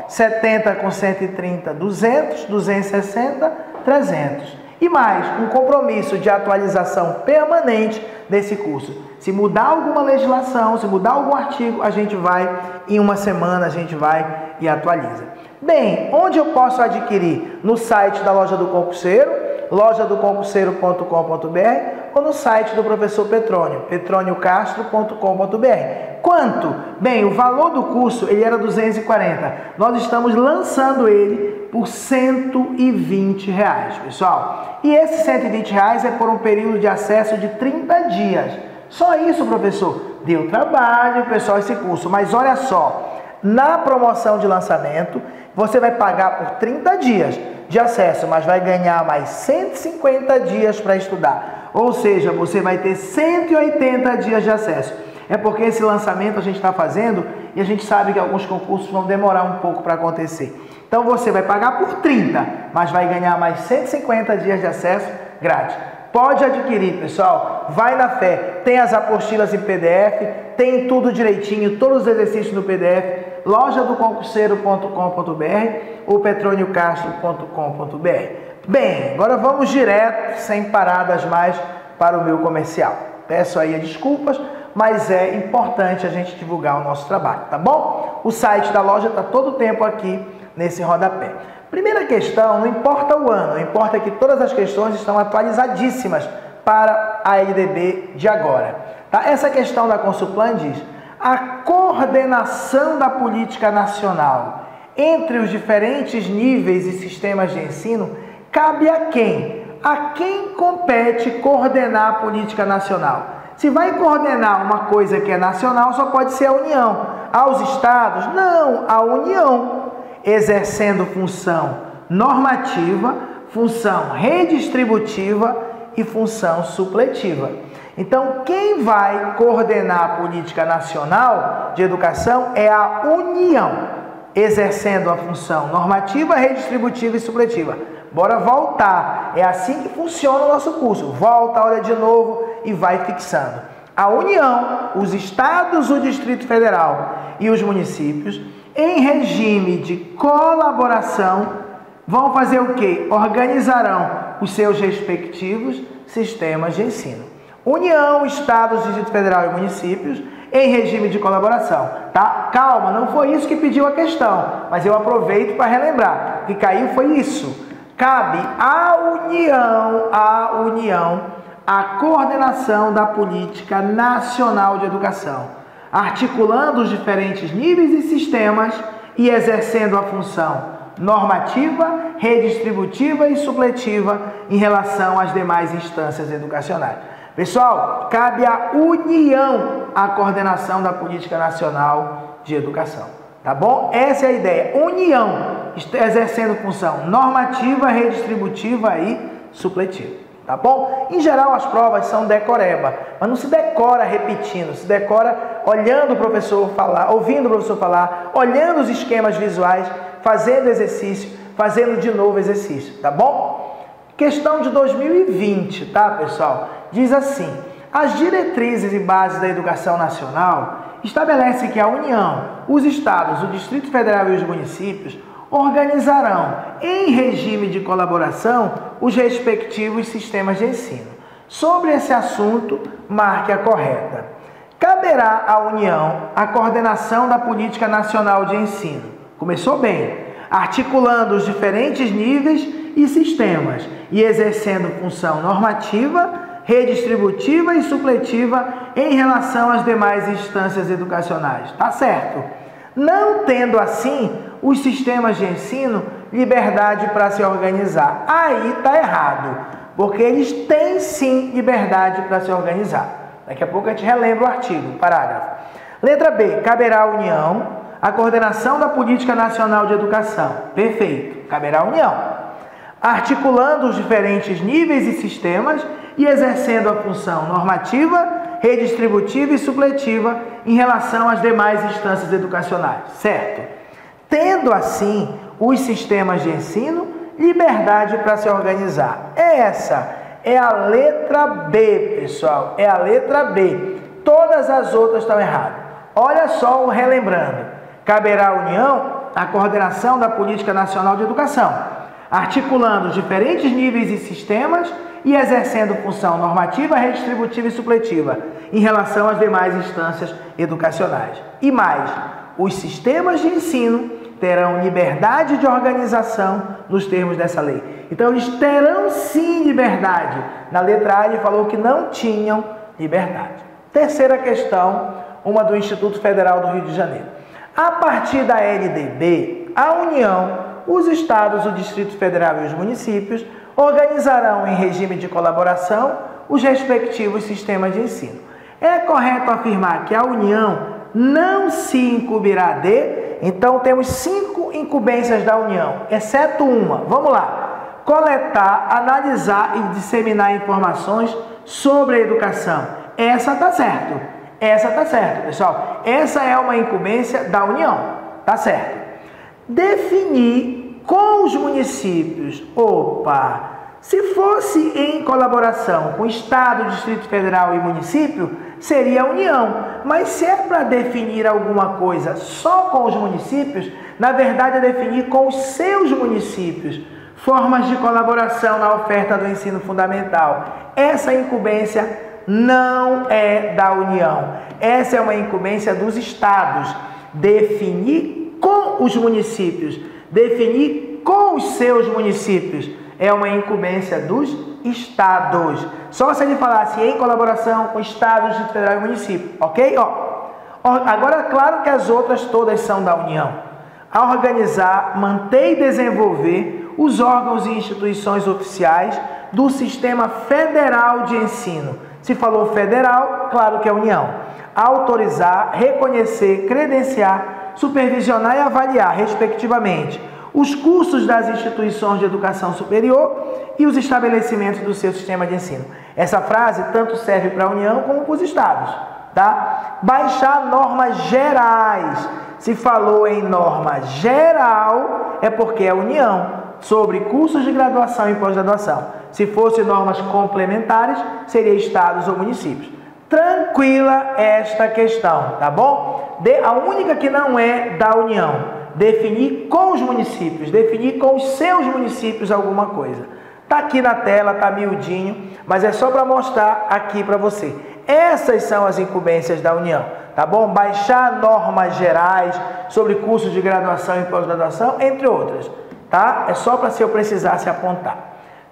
70 com 130, 200, 260, 300. E mais, um compromisso de atualização permanente desse curso. Se mudar alguma legislação, se mudar algum artigo, a gente vai, em uma semana, a gente vai e atualiza. Bem, onde eu posso adquirir? No site da Loja do Concurseiro, lojadoconcurseiro.com.br, ou no site do professor Petrônio, petroniocastro.com.br. Quanto? Bem, o valor do curso ele era 240. Nós estamos lançando ele por R$120, pessoal. E esses R$120 é por um período de acesso de 30 dias. Só isso, professor. Deu trabalho, pessoal, esse curso. Mas olha só, na promoção de lançamento, você vai pagar por 30 dias de acesso, mas vai ganhar mais 150 dias para estudar. Ou seja, você vai ter 180 dias de acesso. É porque esse lançamento a gente está fazendo e a gente sabe que alguns concursos vão demorar um pouco para acontecer. Então você vai pagar por 30, mas vai ganhar mais 150 dias de acesso grátis. Pode adquirir, pessoal. Vai na fé. Tem as apostilas em PDF, tem tudo direitinho, todos os exercícios no PDF. lojadoconcurseiro.com.br ou petroniocastro.com.br. Bem, agora vamos direto, sem paradas mais, para o meu comercial. Peço aí desculpas, mas é importante a gente divulgar o nosso trabalho, tá bom? O site da loja está todo o tempo aqui nesse rodapé. Primeira questão, não importa o ano, importa que todas as questões estão atualizadíssimas para a LDB de agora. Tá? Essa questão da Consulplan diz: a coordenação da política nacional entre os diferentes níveis e sistemas de ensino cabe a quem? A quem compete coordenar a política nacional? Se vai coordenar uma coisa que é nacional, só pode ser a União. Aos estados? Não, a União, exercendo função normativa, função redistributiva e função supletiva. Então, quem vai coordenar a política nacional de educação é a União, exercendo a função normativa, redistributiva e supletiva. Bora voltar. É assim que funciona o nosso curso. Volta, olha de novo e vai fixando. A União, os estados, o Distrito Federal e os municípios, em regime de colaboração, vão fazer o quê? Organizarão os seus respectivos sistemas de ensino. União, estados, Distrito Federal e municípios, em regime de colaboração, tá? Calma, não foi isso que pediu a questão, mas eu aproveito para relembrar. O que caiu foi isso. Cabe à União, a coordenação da política nacional de educação, articulando os diferentes níveis e sistemas e exercendo a função normativa, redistributiva e supletiva em relação às demais instâncias educacionais. Pessoal, cabe à União a coordenação da Política Nacional de Educação, tá bom? Essa é a ideia, União, exercendo função normativa, redistributiva e supletiva, tá bom? Em geral, as provas são decoreba, mas não se decora repetindo, se decora olhando o professor falar, ouvindo o professor falar, olhando os esquemas visuais, fazendo exercício, fazendo de novo exercício, tá bom? Questão de 2020, tá, pessoal? Diz assim: as diretrizes e bases da educação nacional estabelecem que a União, os estados, o Distrito Federal e os municípios organizarão, em regime de colaboração, os respectivos sistemas de ensino. Sobre esse assunto, marque a correta. Caberá à União a coordenação da Política Nacional de Ensino. Começou bem. Articulando os diferentes níveis e sistemas e exercendo função normativa, redistributiva e supletiva em relação às demais instâncias educacionais. Tá certo? Não tendo assim os sistemas de ensino liberdade para se organizar. Aí tá errado, porque eles têm sim liberdade para se organizar. Daqui a pouco a gente relembra o artigo, parágrafo. Letra B, caberá à União a coordenação da Política Nacional de Educação. Perfeito, caberá à União. Articulando os diferentes níveis e sistemas e exercendo a função normativa, redistributiva e supletiva em relação às demais instâncias educacionais, certo? Tendo assim os sistemas de ensino liberdade para se organizar. Essa é a letra B, pessoal, é a letra B. Todas as outras estão erradas. Olha só, relembrando, caberá à União a coordenação da Política Nacional de Educação, articulando os diferentes níveis e sistemas e exercendo função normativa, redistributiva e supletiva em relação às demais instâncias educacionais. E mais, os sistemas de ensino terão liberdade de organização nos termos dessa lei. Então, eles terão sim liberdade. Na letra A, ele falou que não tinham liberdade. Terceira questão, uma do Instituto Federal do Rio de Janeiro. A partir da LDB, a União, os estados, o Distrito Federal e os municípios organizarão em regime de colaboração os respectivos sistemas de ensino. É correto afirmar que a União não se incumbirá de... Então, temos 5 incumbências da União, exceto uma. Vamos lá. Coletar, analisar e disseminar informações sobre a educação. Essa está certo. Essa está certo, pessoal. Essa é uma incumbência da União. Tá certo. Definir com os municípios. Opa! Se fosse em colaboração com Estado, Distrito Federal e município, seria a União. Mas se é para definir alguma coisa só com os municípios, na verdade é definir com os seus municípios formas de colaboração na oferta do ensino fundamental. Essa incumbência não é da União. Essa é uma incumbência dos estados. Definir com os municípios, definir com os seus municípios. É uma incumbência dos estados. Só se ele falasse em colaboração com estados, Distrito Federal e município, ok? Agora, claro que as outras todas são da União. A organizar, manter e desenvolver os órgãos e instituições oficiais do Sistema Federal de Ensino. Se falou federal, claro que é União. Autorizar, reconhecer, credenciar, supervisionar e avaliar, respectivamente, os cursos das instituições de educação superior e os estabelecimentos do seu sistema de ensino. Essa frase tanto serve para a União como para os estados, tá? Baixar normas gerais. Se falou em norma geral, é porque é a União, sobre cursos de graduação e pós-graduação. Se fosse normas complementares, seria estados ou municípios. Tranquila esta questão, tá bom? A única que não é da União. Definir com os municípios, definir com os seus municípios alguma coisa. Tá aqui na tela, tá miudinho, mas é só para mostrar aqui para você. Essas são as incumbências da União, tá bom? Baixar normas gerais sobre cursos de graduação e pós-graduação, entre outras, tá? É só para se eu precisasse apontar.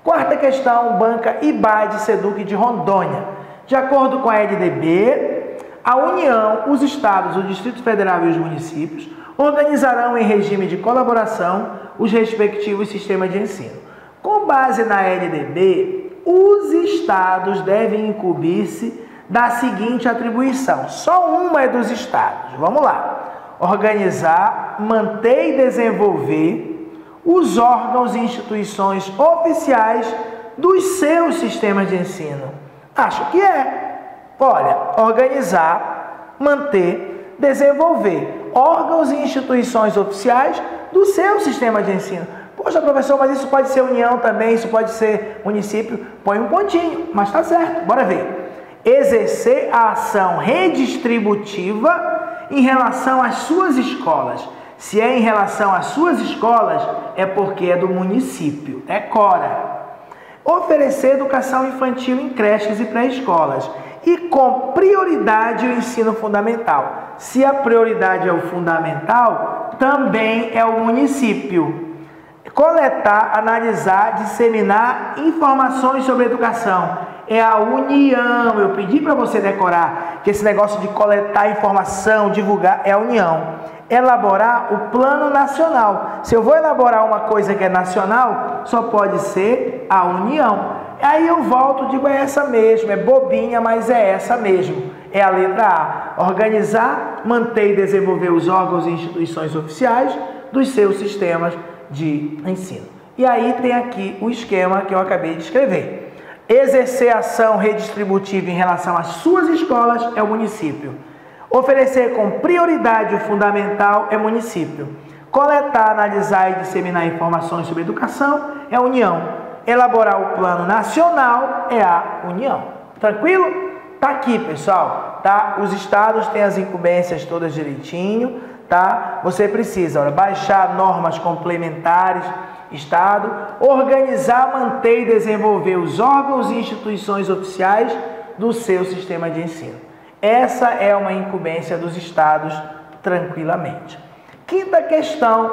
Quarta questão, banca IBAD Seduc de Rondônia. De acordo com a LDB, a União, os estados, o Distrito Federal e os municípios organizarão em regime de colaboração os respectivos sistemas de ensino. Com base na LDB, os estados devem incumbir-se da seguinte atribuição. Só uma é dos estados. Vamos lá. Organizar, manter e desenvolver os órgãos e instituições oficiais dos seus sistemas de ensino. Acho que é. Olha, organizar, manter, desenvolver órgãos e instituições oficiais do seu sistema de ensino. Poxa, professor, mas isso pode ser união também, isso pode ser município. Põe um pontinho, mas tá certo. Bora ver. Exercer a ação redistributiva em relação às suas escolas. Se é em relação às suas escolas, é porque é do município. Decora. Oferecer educação infantil em creches e pré-escolas. E com prioridade o ensino fundamental. Se a prioridade é o fundamental, também é o município. Coletar, analisar, disseminar informações sobre educação. É a união. Eu pedi para você decorar que esse negócio de coletar informação, divulgar, é a união. Elaborar o plano nacional. Se eu vou elaborar uma coisa que é nacional, só pode ser a união. Aí eu volto e digo, é essa mesmo, é bobinha, mas é essa mesmo. É a letra A. Organizar, manter e desenvolver os órgãos e instituições oficiais dos seus sistemas de ensino. E aí tem aqui o esquema que eu acabei de escrever. Exercer ação redistributiva em relação às suas escolas é o município. Oferecer com prioridade o fundamental é município. Coletar, analisar e disseminar informações sobre educação é a União. Elaborar o plano nacional é a União. Tranquilo? Tá aqui, pessoal, tá? Os estados têm as incumbências todas direitinho, tá? Você precisa, olha, baixar normas complementares, estado, organizar, manter e desenvolver os órgãos e instituições oficiais do seu sistema de ensino. Essa é uma incumbência dos estados tranquilamente. Quinta questão,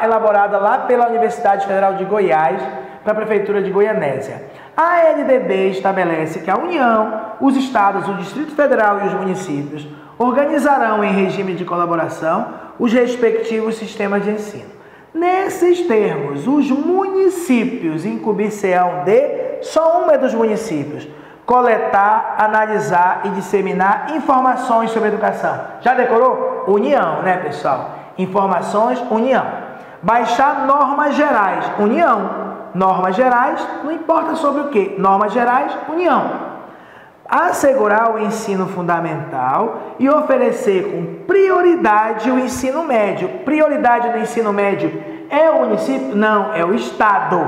elaborada lá pela Universidade Federal de Goiás, para a Prefeitura de Goianésia. A LDB estabelece que a União, os estados, o Distrito Federal e os municípios organizarão em regime de colaboração os respectivos sistemas de ensino. Nesses termos, os municípios incumbir-se-ão de, só uma é dos municípios, coletar, analisar e disseminar informações sobre educação. Já decorou? União, né, pessoal? Informações, União. Baixar normas gerais, União. Normas gerais, não importa sobre o que. Normas gerais, União. Assegurar o ensino fundamental e oferecer com prioridade o ensino médio. Prioridade no ensino médio é o município? Não, é o estado.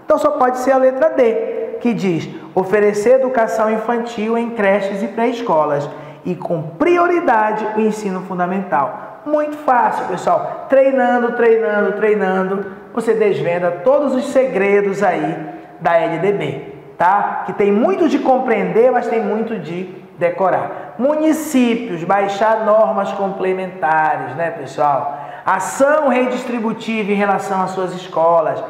Então só pode ser a letra D, que diz oferecer educação infantil em creches e pré-escolas e com prioridade o ensino fundamental. Muito fácil, pessoal. Treinando, treinando, treinando, você desvenda todos os segredos aí da LDB, tá? Que tem muito de compreender, mas tem muito de decorar. Municípios, baixar normas complementares, né, pessoal? Ação redistributiva em relação às suas escolas.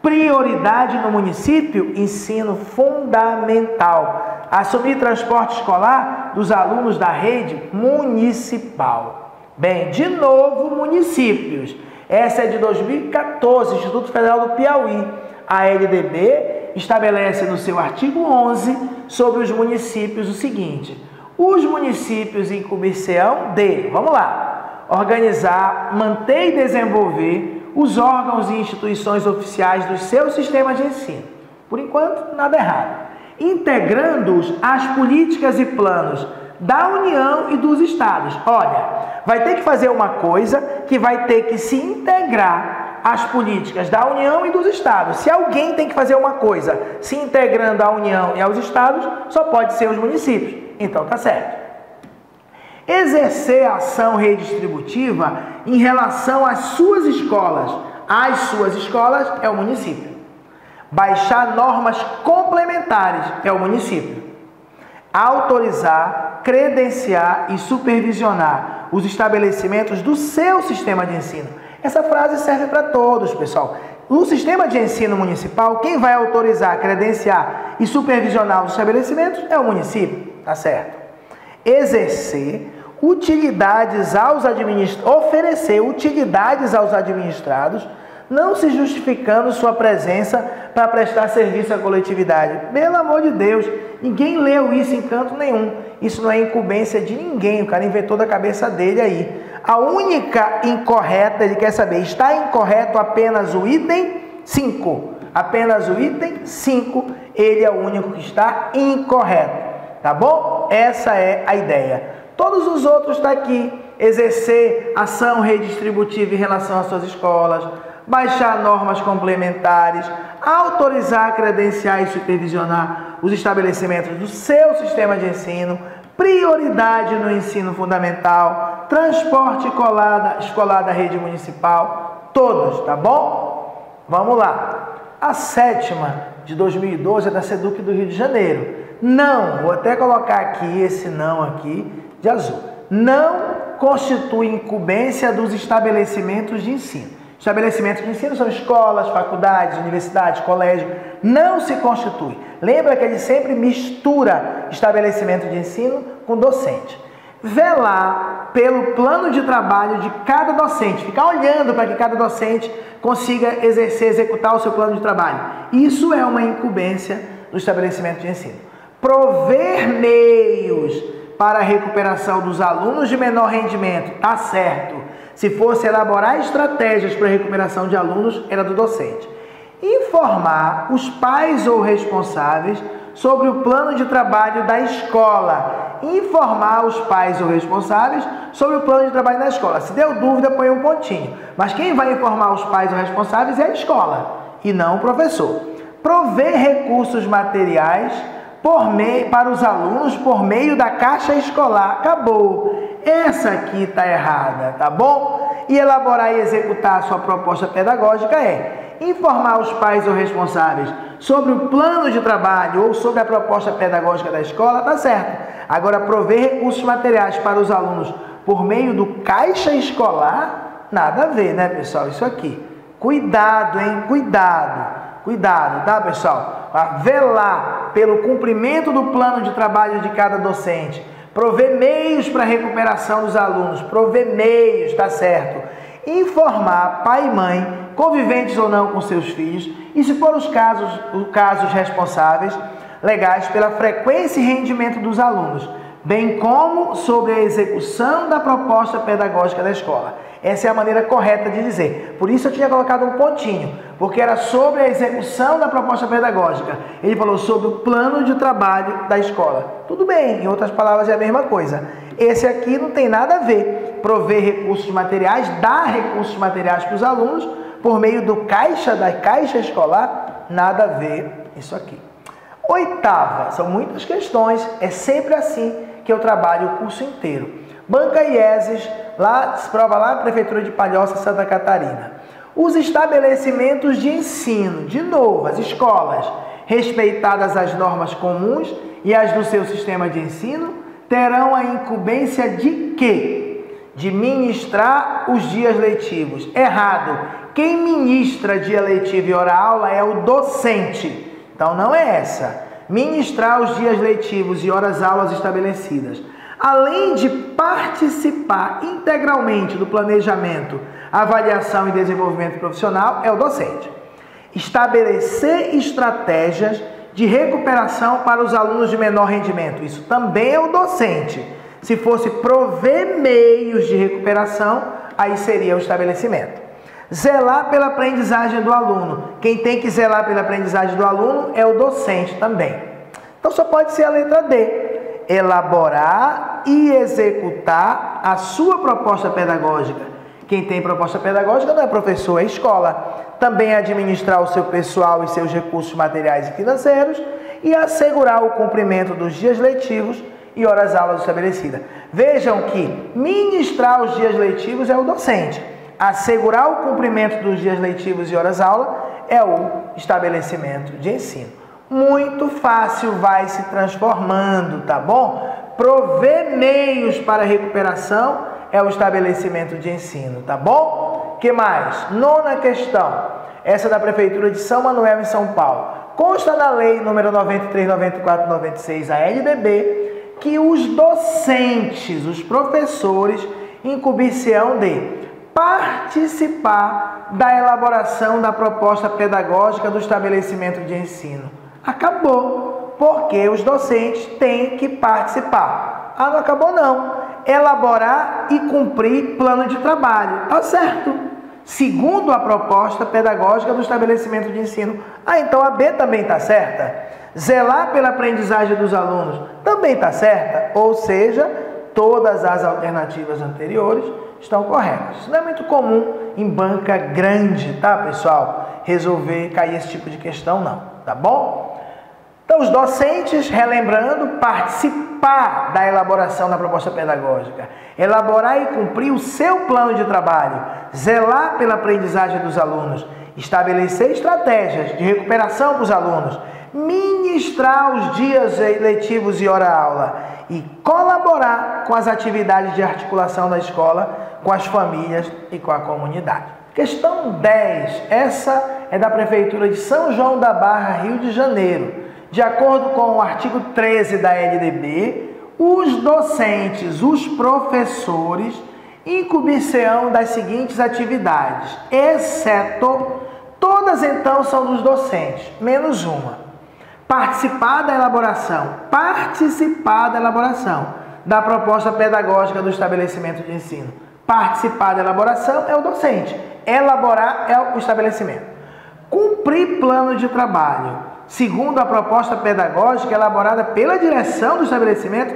Prioridade no município, ensino fundamental. Assumir transporte escolar dos alunos da rede municipal. Bem, de novo, municípios. Essa é de 2014, Instituto Federal do Piauí. A LDB estabelece no seu artigo 11 sobre os municípios o seguinte: os municípios incumbir-se-ão de, vamos lá, organizar, manter e desenvolver os órgãos e instituições oficiais dos seus sistemas de ensino. Por enquanto, nada errado. Integrando-os às políticas e planos da União e dos estados. Olha, vai ter que fazer uma coisa que vai ter que se integrar às políticas da União e dos estados. Se alguém tem que fazer uma coisa se integrando à União e aos estados, só pode ser os municípios. Então tá certo. Exercer ação redistributiva em relação às suas escolas. As suas escolas é o município. Baixar normas complementares é o município. Autorizar, credenciar e supervisionar os estabelecimentos do seu sistema de ensino. Essa frase serve para todos, pessoal. No sistema de ensino municipal, quem vai autorizar, credenciar e supervisionar os estabelecimentos é o município, tá certo? Exercer oferecer utilidades aos administrados, não se justificando sua presença para prestar serviço à coletividade. Pelo amor de Deus, ninguém leu isso em canto nenhum. Isso não é incumbência de ninguém, o cara inventou da cabeça dele aí. A única incorreta, ele quer saber, está incorreto apenas o item 5. Apenas o item 5, ele é o único que está incorreto. Tá bom? Essa é a ideia. Todos os outros estão aqui. Exercer ação redistributiva em relação às suas escolas, baixar normas complementares, autorizar, credenciar e supervisionar os estabelecimentos do seu sistema de ensino, prioridade no ensino fundamental, transporte escolar da rede municipal, todos, tá bom? Vamos lá. A 7ª de 2012 é da SEDUC do Rio de Janeiro. Não, vou até colocar aqui esse não aqui de azul. Não constitui incumbência dos estabelecimentos de ensino. Estabelecimentos de ensino são escolas, faculdades, universidades, colégios. Não se constitui. Lembra que ele sempre mistura estabelecimento de ensino com docente. Velar pelo plano de trabalho de cada docente. Ficar olhando para que cada docente consiga executar o seu plano de trabalho. Isso é uma incumbência do estabelecimento de ensino. Prover meios para a recuperação dos alunos de menor rendimento. Tá certo. Se fosse elaborar estratégias para a recuperação de alunos, era do docente. Informar os pais ou responsáveis sobre o plano de trabalho da escola. Informar os pais ou responsáveis sobre o plano de trabalho da escola. Se deu dúvida, põe um pontinho. Mas quem vai informar os pais ou responsáveis é a escola e não o professor. Prover recursos materiais para os alunos por meio da caixa escolar. Acabou. Essa aqui está errada, tá bom? E elaborar e executar a sua proposta pedagógica é informar os pais ou responsáveis sobre o plano de trabalho ou sobre a proposta pedagógica da escola, tá certo. Agora, prover recursos materiais para os alunos por meio do caixa escolar, nada a ver, né, pessoal? Isso aqui. Cuidado, hein? Cuidado. Cuidado, tá, pessoal? Velar pelo cumprimento do plano de trabalho de cada docente. Prover meios para a recuperação dos alunos. Prover meios, tá certo. Informar pai e mãe, conviventes ou não com seus filhos, e se for os casos responsáveis legais pela frequência e rendimento dos alunos, bem como sobre a execução da proposta pedagógica da escola. Essa é a maneira correta de dizer. Por isso eu tinha colocado um pontinho, porque era sobre a execução da proposta pedagógica. Ele falou sobre o plano de trabalho da escola. Tudo bem, em outras palavras é a mesma coisa. Esse aqui não tem nada a ver. Prover recursos materiais, dar recursos materiais para os alunos por meio da caixa escolar, nada a ver isso aqui. 8ª, são muitas questões, é sempre assim que eu trabalho o curso inteiro. Banca IESES, prova lá na Prefeitura de Palhoça, Santa Catarina. Os estabelecimentos de ensino, de novo, as escolas, respeitadas as normas comuns e as do seu sistema de ensino, terão a incumbência de quê? De ministrar os dias letivos. Errado. Quem ministra dia letivo e hora-aula é o docente. Então não é essa. Ministrar os dias letivos e horas-aulas estabelecidas. Além de participar integralmente do planejamento, avaliação e desenvolvimento profissional, é o docente. Estabelecer estratégias de recuperação para os alunos de menor rendimento. Isso também é o docente. Se fosse prover meios de recuperação, aí seria o estabelecimento. Zelar pela aprendizagem do aluno. Quem tem que zelar pela aprendizagem do aluno é o docente também. Então só pode ser a letra D. Elaborar e executar a sua proposta pedagógica. Quem tem proposta pedagógica não é professor, é escola. Também administrar o seu pessoal e seus recursos materiais e financeiros e assegurar o cumprimento dos dias letivos e horas-aulas estabelecidas. Vejam que ministrar os dias letivos é o docente. Assegurar o cumprimento dos dias letivos e horas-aula é o estabelecimento de ensino. Muito fácil vai se transformando, tá bom? Prover meios para a recuperação é o estabelecimento de ensino, tá bom? Que mais? 9ª questão. Essa é da Prefeitura de São Manuel, em São Paulo. Consta na Lei número 93, 94, 96, a LDB, que os docentes, os professores, incumbir-se-ão de participar da elaboração da proposta pedagógica do estabelecimento de ensino. Acabou, porque os docentes têm que participar. Ah, não acabou não. Elaborar e cumprir plano de trabalho. Tá certo. Segundo a proposta pedagógica do estabelecimento de ensino. Ah, então a B também está certa? Zelar pela aprendizagem dos alunos também está certa? Ou seja, todas as alternativas anteriores estão corretas. Isso não é muito comum em banca grande, tá, pessoal? Resolver cair esse tipo de questão, não. Tá bom? Então, os docentes, relembrando, participar da elaboração da proposta pedagógica, elaborar e cumprir o seu plano de trabalho, zelar pela aprendizagem dos alunos, estabelecer estratégias de recuperação para os alunos, ministrar os dias letivos e hora-aula e colaborar com as atividades de articulação da escola, com as famílias e com a comunidade. Questão 10. Essa é da Prefeitura de São João da Barra, Rio de Janeiro. De acordo com o artigo 13 da LDB, os docentes, os professores, incumbir-se-ão das seguintes atividades, exceto, todas então são dos docentes, menos uma. Participar da elaboração da proposta pedagógica do estabelecimento de ensino. Participar da elaboração é o docente, elaborar é o estabelecimento. Cumprir plano de trabalho. Segundo a proposta pedagógica elaborada pela direção do estabelecimento?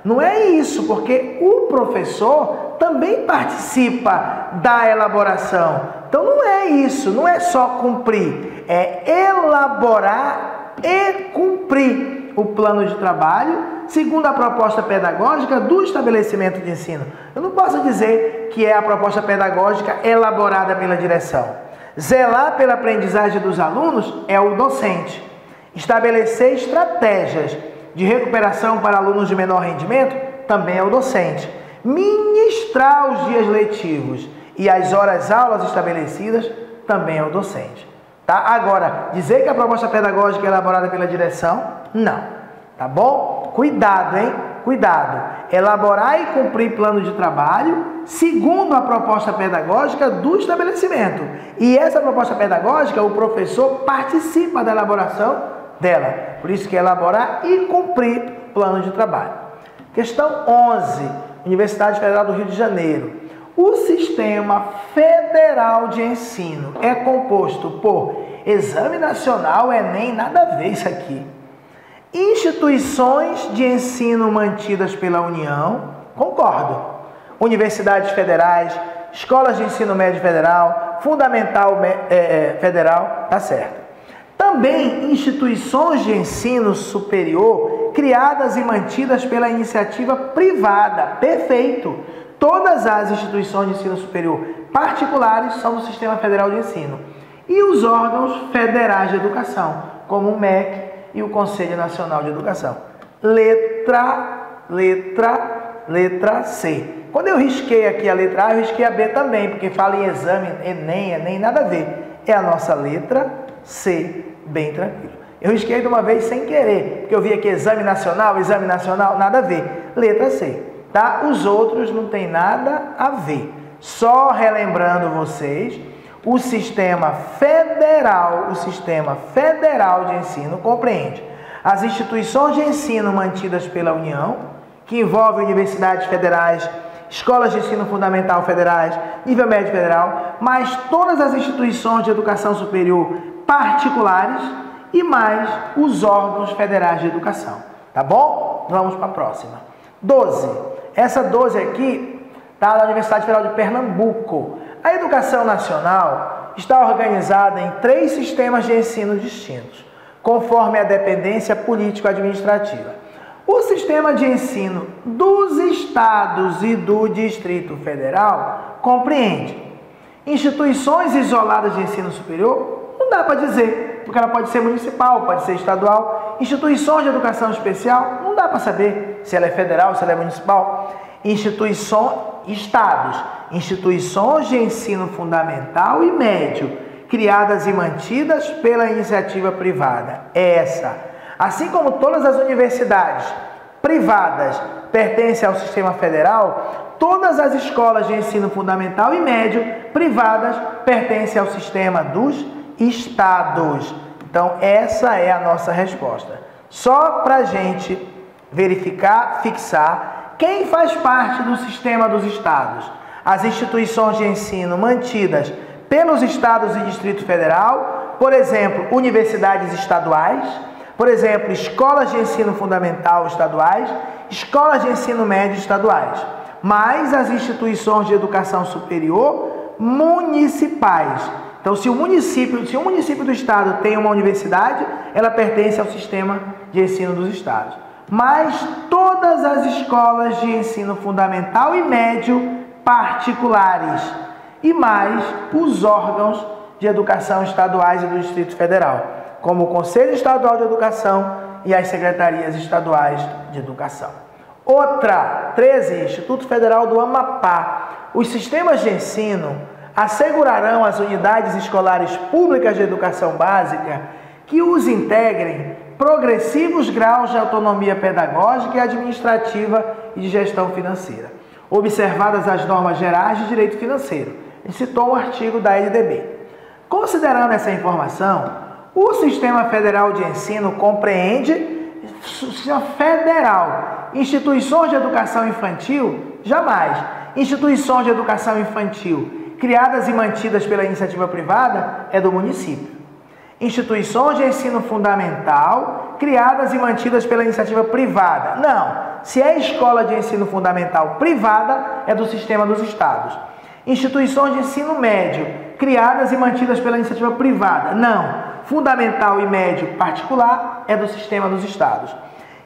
Não é isso, porque o professor também participa da elaboração. Então não é isso, não é só cumprir, é elaborar e cumprir o plano de trabalho segundo a proposta pedagógica do estabelecimento de ensino. Eu não posso dizer que é a proposta pedagógica elaborada pela direção. Zelar pela aprendizagem dos alunos é o docente. Estabelecer estratégias de recuperação para alunos de menor rendimento também é o docente. Ministrar os dias letivos e as horas-aulas estabelecidas também é o docente. Tá? Agora, dizer que a proposta pedagógica é elaborada pela direção, não. Tá bom? Cuidado, hein? Cuidado. Elaborar e cumprir plano de trabalho segundo a proposta pedagógica do estabelecimento. E essa proposta pedagógica, o professor participa da elaboração dela. Por isso que é elaborar e cumprir plano de trabalho. Questão 11. Universidade Federal do Rio de Janeiro. O Sistema Federal de Ensino é composto por Exame Nacional, Enem, nada a ver isso aqui. Instituições de ensino mantidas pela União, concordo. Universidades federais, escolas de ensino médio federal, fundamental federal, tá certo. Também instituições de ensino superior criadas e mantidas pela iniciativa privada, perfeito. Todas as instituições de ensino superior particulares são do Sistema Federal de Ensino. E os órgãos federais de educação, como o MEC e o Conselho Nacional de Educação. Letra C. Quando eu risquei aqui a letra A, eu risquei a B também, porque fala em exame, Enem, nada a ver. É a nossa letra C, bem tranquilo. Eu risquei de uma vez sem querer, porque eu vi aqui exame nacional, nada a ver. Letra C, tá? Os outros não tem nada a ver. Só relembrando vocês, o Sistema Federal de Ensino compreende as instituições de ensino mantidas pela União, que envolvem universidades federais, escolas de ensino fundamental federais, nível médio federal, mais todas as instituições de educação superior particulares e mais os órgãos federais de educação. Tá bom? Vamos para a próxima. 12. Essa 12 aqui está na Universidade Federal de Pernambuco. A educação nacional está organizada em 3 sistemas de ensino distintos, conforme a dependência político-administrativa. O sistema de ensino dos estados e do Distrito Federal compreende instituições isoladas de ensino superior, não dá para dizer, porque ela pode ser municipal, pode ser estadual. Instituições de educação especial, não dá para saber se ela é federal, se ela é municipal. Estados, instituições de ensino fundamental e médio, criadas e mantidas pela iniciativa privada. Essa, assim como todas as universidades, privadas pertencem ao sistema federal, todas as escolas de ensino fundamental e médio privadas pertencem ao sistema dos estados. Então, essa é a nossa resposta. Só para a gente verificar, fixar, quem faz parte do sistema dos estados? As instituições de ensino mantidas pelos estados e Distrito Federal, por exemplo, universidades estaduais, por exemplo, escolas de ensino fundamental estaduais, escolas de ensino médio estaduais, mais as instituições de educação superior municipais. Então, se o município do estado tem uma universidade, ela pertence ao sistema de ensino dos estados. Mas todas as escolas de ensino fundamental e médio particulares e mais os órgãos de educação estaduais e do Distrito Federal, como o Conselho Estadual de Educação e as secretarias estaduais de educação. Outra, 13, Instituto Federal do Amapá. Os sistemas de ensino assegurarão às unidades escolares públicas de educação básica que os integrem progressivos graus de autonomia pedagógica e administrativa e de gestão financeira, observadas as normas gerais de direito financeiro. Ele citou um artigo da LDB. Considerando essa informação, o Sistema Federal de Ensino compreende sistema federal. Instituições de educação infantil, jamais. Instituições de educação infantil criadas e mantidas pela iniciativa privada é do município. Instituições de ensino fundamental criadas e mantidas pela iniciativa privada. Não. Se é escola de ensino fundamental privada, é do sistema dos estados. Instituições de ensino médio criadas e mantidas pela iniciativa privada. Não. Fundamental e médio particular é do sistema dos estados.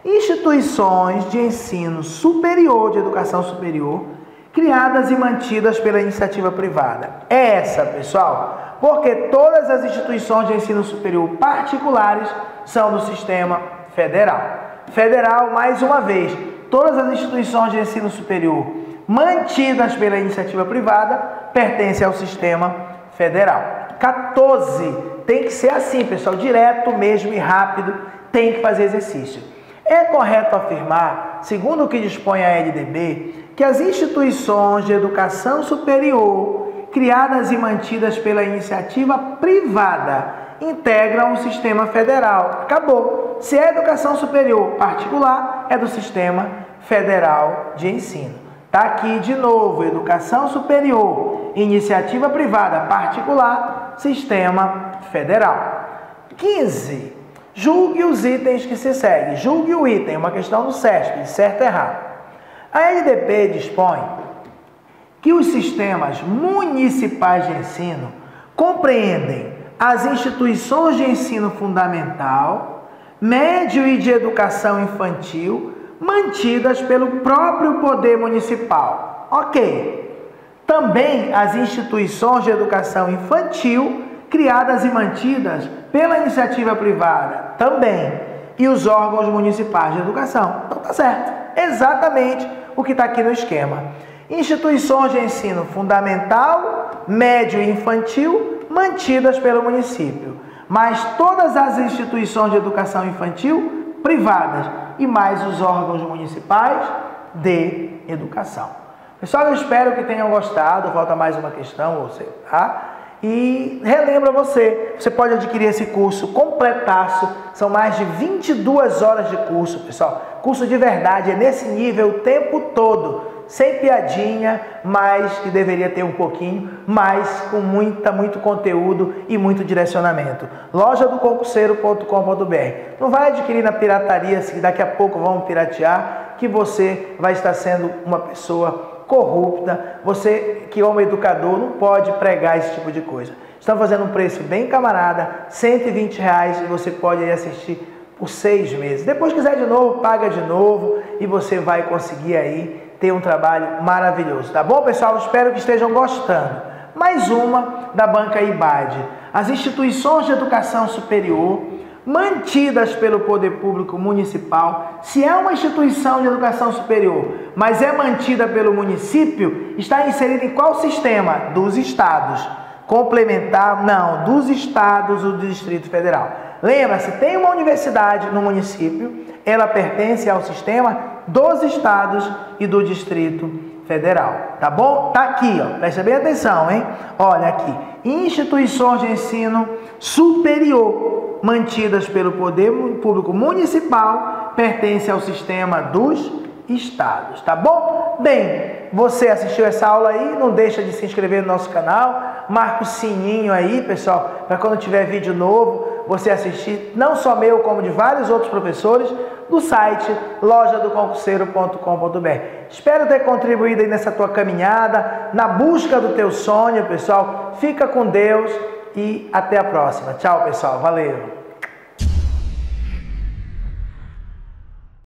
Instituições de ensino superior, de educação superior, criadas e mantidas pela iniciativa privada. É essa, pessoal, porque todas as instituições de ensino superior particulares são do sistema federal. Federal, mais uma vez, todas as instituições de ensino superior mantidas pela iniciativa privada pertencem ao sistema federal. 14, tem que ser assim, pessoal, direto mesmo e rápido, tem que fazer exercício. É correto afirmar, segundo o que dispõe a LDB, que as instituições de educação superior, criadas e mantidas pela iniciativa privada, integram o sistema federal. Acabou. Se é educação superior particular, é do sistema federal de ensino. Está aqui de novo, educação superior, iniciativa privada particular, sistema federal. 15. Julgue os itens que se seguem. Julgue o item, uma questão do CESP, de certo e errado. A LDB dispõe que os sistemas municipais de ensino compreendem as instituições de ensino fundamental, médio e de educação infantil, mantidas pelo próprio poder municipal. Ok. Também as instituições de educação infantil, criadas e mantidas pela iniciativa privada. Também. E os órgãos municipais de educação. Então tá certo. Exatamente o que está aqui no esquema. Instituições de ensino fundamental, médio e infantil, mantidas pelo município. Mas todas as instituições de educação infantil privadas e mais os órgãos municipais de educação. Pessoal, eu espero que tenham gostado. Falta mais uma questão, tá? E relembra você pode adquirir esse curso completaço, são mais de 22 horas de curso, pessoal. Curso de verdade, é nesse nível o tempo todo, sem piadinha, mas que deveria ter um pouquinho, mas com muito conteúdo e muito direcionamento. lojadoconcurseiro.com.br. Não vai adquirir na pirataria, se daqui a pouco vão piratear, que você vai estar sendo uma pessoa corrupta. Você que é um educador não pode pregar esse tipo de coisa. Estão fazendo um preço bem camarada, R$120, e você pode aí assistir por 6 meses. Depois quiser de novo, paga de novo e você vai conseguir aí ter um trabalho maravilhoso. Tá bom, pessoal? Espero que estejam gostando. Mais uma da banca IBAD. As instituições de educação superior mantidas pelo poder público municipal, se é uma instituição de educação superior, mas é mantida pelo município, está inserida em qual sistema? Dos estados. Complementar, não, dos estados ou do Distrito Federal. Lembra-se, tem uma universidade no município, ela pertence ao sistema dos estados e do Distrito Federal, tá bom? Tá aqui, ó, presta bem atenção, hein? Olha aqui, instituições de ensino superior mantidas pelo poder público municipal pertencem ao sistema dos estados, tá bom? Bem, você assistiu essa aula aí, não deixa de se inscrever no nosso canal, marca o sininho aí, pessoal, para quando tiver vídeo novo, você assistir, não só meu, como de vários outros professores, do site lojadoconcurseiro.com.br. Espero ter contribuído aí nessa tua caminhada, na busca do teu sonho, pessoal. Fica com Deus e até a próxima. Tchau, pessoal. Valeu!